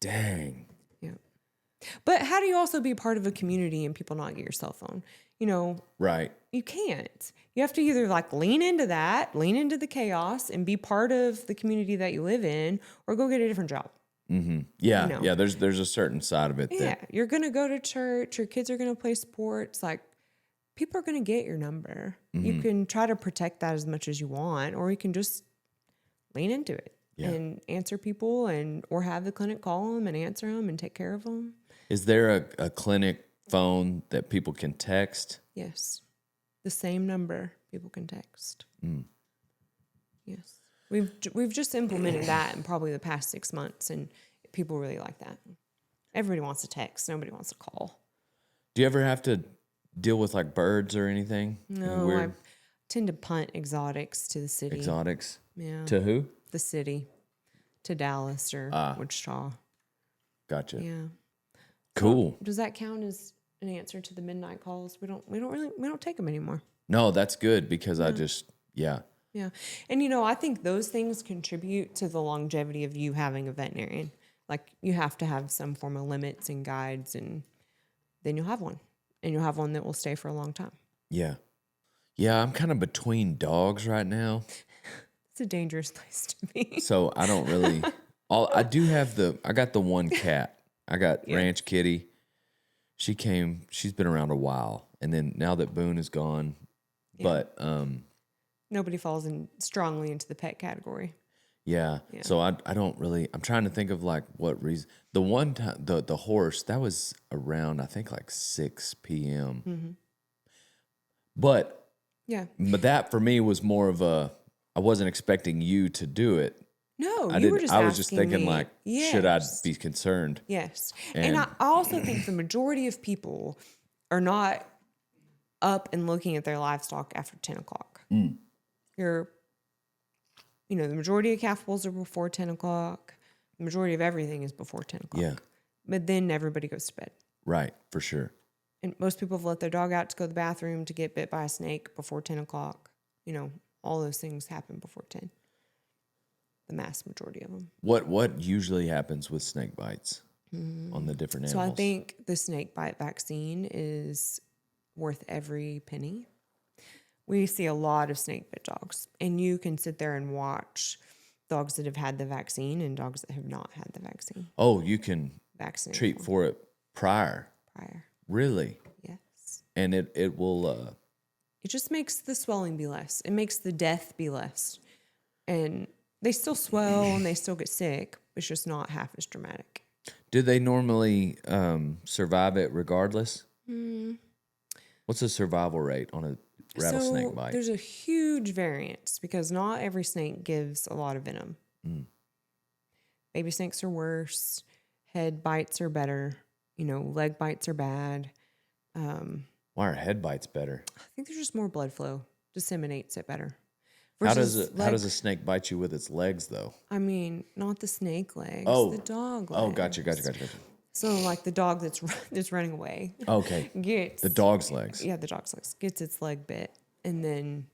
Dang. Yeah. But how do you also be part of a community and people not get your cell phone? Right. You can't. You have to either like lean into the chaos and be part of the community that you live in, or go get a different job. Mm-hmm. Yeah. Yeah. There's a certain side of it. Yeah. You're going to go to church. Your kids are going to play sports. Like, people are going to get your number. You can try to protect that as much as you want, or you can just lean into it and answer people or have the clinic call them and answer them and take care of them. Is there a clinic phone that people can text? Yes. The same number people can text. Yes. We've just implemented that in probably the past 6 months, and people really like that. Everybody wants to text. Nobody wants to call. Do you ever have to deal with like birds or anything? No, I tend to punt exotics to the city. Exotics? Yeah. To who? The city. To Dallas or Wichita. Gotcha. Yeah. Cool. Does that count as an answer to the midnight calls? We don't take them anymore. No, that's good because I just Yeah. And I think those things contribute to the longevity of you having a veterinarian. Like, you have to have some form of limits and guides, and then you'll have one. And you'll have one that will stay for a long time. Yeah. Yeah, I'm kind of between dogs right now. It's a dangerous place to be. So I don't really I got the one cat. I got Ranch Kitty. She's been around a while. And then now that Boone is gone, but nobody falls strongly into the pet category. Yeah. So I don't really, I'm trying to think of like what reason. The one time, the horse, that was around, I think like 6 p.m. Mm-hmm. But that for me was more of I wasn't expecting you to do it. No, I was just thinking like, should I be concerned? Yes. And I also think the majority of people are not up and looking at their livestock after 10 o'clock. The majority of calf bulls are before 10 o'clock. The majority of everything is before 10 o'clock. Yeah. But then everybody goes to bed. Right, for sure. And most people have let their dog out to go to the bathroom, to get bit by a snake before 10 o'clock. All those things happen before 10. The mass majority of them. What usually happens with snake bites on the different animals? So I think the snake bite vaccine is worth every penny. We see a lot of snake bit dogs, and you can sit there and watch dogs that have had the vaccine and dogs that have not had the vaccine. Oh, you can Vaccinate treat for it prior. Really? Yes. And it will It just makes the swelling be less. It makes the death be less. And they still swell and they still get sick. It's just not half as dramatic. do they normally survive it regardless? What's the survival rate on a rattlesnake bite? There's a huge variance because not every snake gives a lot of venom. Baby snakes are worse. Head bites are better. Leg bites are bad. Why are head bites better? I think there's just more blood flow. Disseminates it better. How does a snake bite you with its legs though? I mean, not the snake legs. Oh. The dog legs. Oh, gotcha. So like the dog that's running away. Okay. Gets the dog's legs. Yeah, the dog's legs gets its leg bit, and then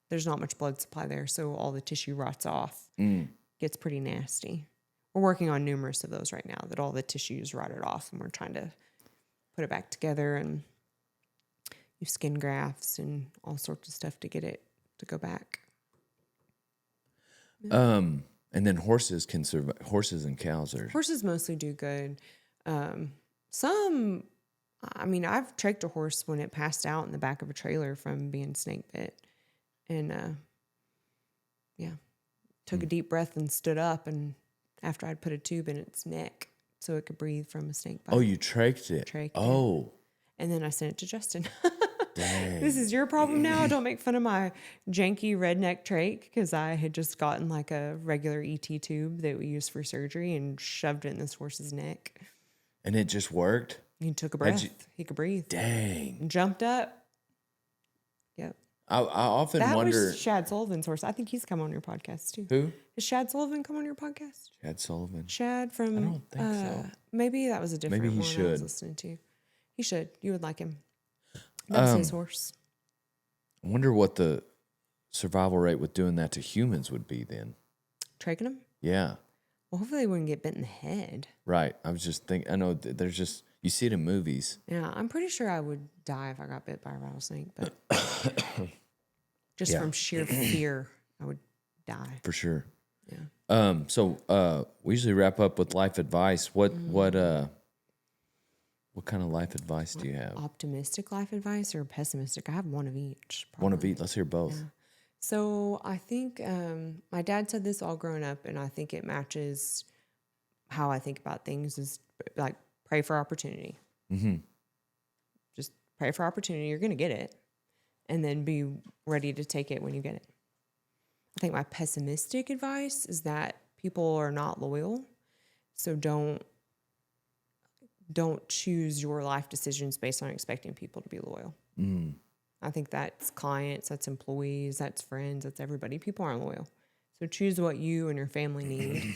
there's not much blood supply there, so all the tissue rots off. Gets pretty nasty. We're working on numerous of those right now that all the tissues rotted off, and we're trying to put it back together and use skin grafts and all sorts of stuff to get it to go back. And then horses can survive. Horses and cows are. Horses mostly do good. I've tracked a horse when it passed out in the back of a trailer from being snake bit. And, took a deep breath and stood up. And after I'd put a tube in its neck so it could breathe from a snake bite. Oh, you trached it? Oh. And then I sent it to Justin. Dang. This is your problem now. Don't make fun of my janky redneck trach, because I had just gotten like a regular ET tube that we use for surgery and shoved it in this horse's neck. And it just worked? He took a breath. He could breathe. Dang. And jumped up. Yep. I often wonder. That was Shad Sullivan's horse. I think he's come on your podcast too. Who? Has Shad Sullivan come on your podcast? Shad Sullivan. Shad from. I don't think so. Maybe that was a different Maybe he one should. I was listening to. He should. You would like him. That's his horse. I wonder what the survival rate with doing that to humans would be then. Traching him? Yeah. Well, hopefully they wouldn't get bit in the head. Right. I was just thinking, I know there's just, you see it in movies. Yeah, I'm pretty sure I would die if I got bit by a rattlesnake, but just from sheer fear, I would die. For sure. Yeah. So we usually wrap up with life advice. What kind of life advice do you have? Optimistic life advice or pessimistic? I have one of each. Probably. One of each. Let's hear both. Yeah. So I think my dad said this all growing up, and I think it matches how I think about things, is like pray for opportunity. Mm-hmm. Just pray for opportunity. You're going to get it. And then be ready to take it when you get it. I think my pessimistic advice is that people are not loyal. So don't choose your life decisions based on expecting people to be loyal. Mm. I think that's clients, that's employees, that's friends, that's everybody. People aren't loyal. So choose what you and your family need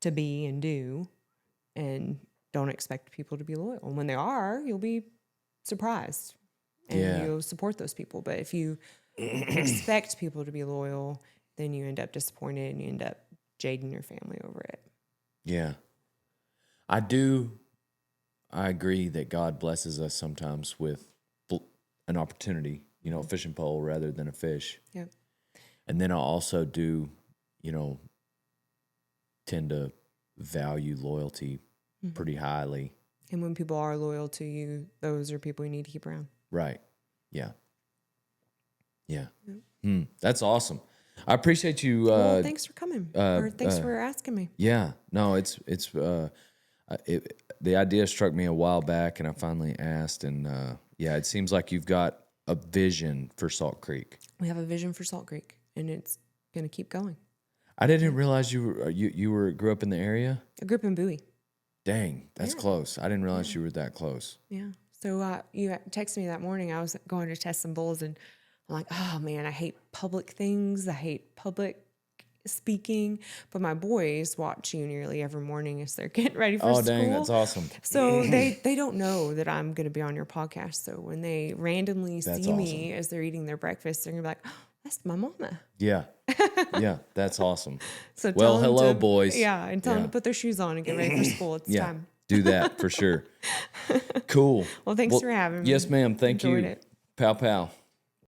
to be and do, and don't expect people to be loyal. And when they are, you'll be surprised and you'll support those people. But if you expect people to be loyal, then you end up disappointed and you end up jading your family over it. Yeah. I agree that God blesses us sometimes with an opportunity, a fishing pole rather than a fish. Yep. And then I also do, tend to value loyalty pretty highly. And when people are loyal to you, those are people you need to keep around. Right. Yeah. Yeah. That's awesome. I appreciate you. Well, thanks for coming. Or thanks for asking me. Yeah. No, the idea struck me a while back, and I finally asked, and it seems like you've got a vision for Salt Creek. We have a vision for Salt Creek, and it's going to keep going. I didn't realize you grew up in the area. I grew up in Bowie. Dang, that's close. I didn't realize you were that close. Yeah. So you texted me that morning. I was going to test some bulls, and I'm like, oh man, I hate public things. I hate public speaking. But my boys watch you nearly every morning as they're getting ready for school. Oh, dang, that's awesome. So they don't know that I'm going to be on your podcast. So when they randomly see me as they're eating their breakfast, they're going to be like, oh, that's my mama. Yeah. Yeah, that's awesome. So hello, boys. Yeah, and tell them to put their shoes on and get ready for school. It's time. Do that for sure. Cool. Well, thanks for having me. Yes, ma'am. Thank you. Enjoyed it. Pow, pow.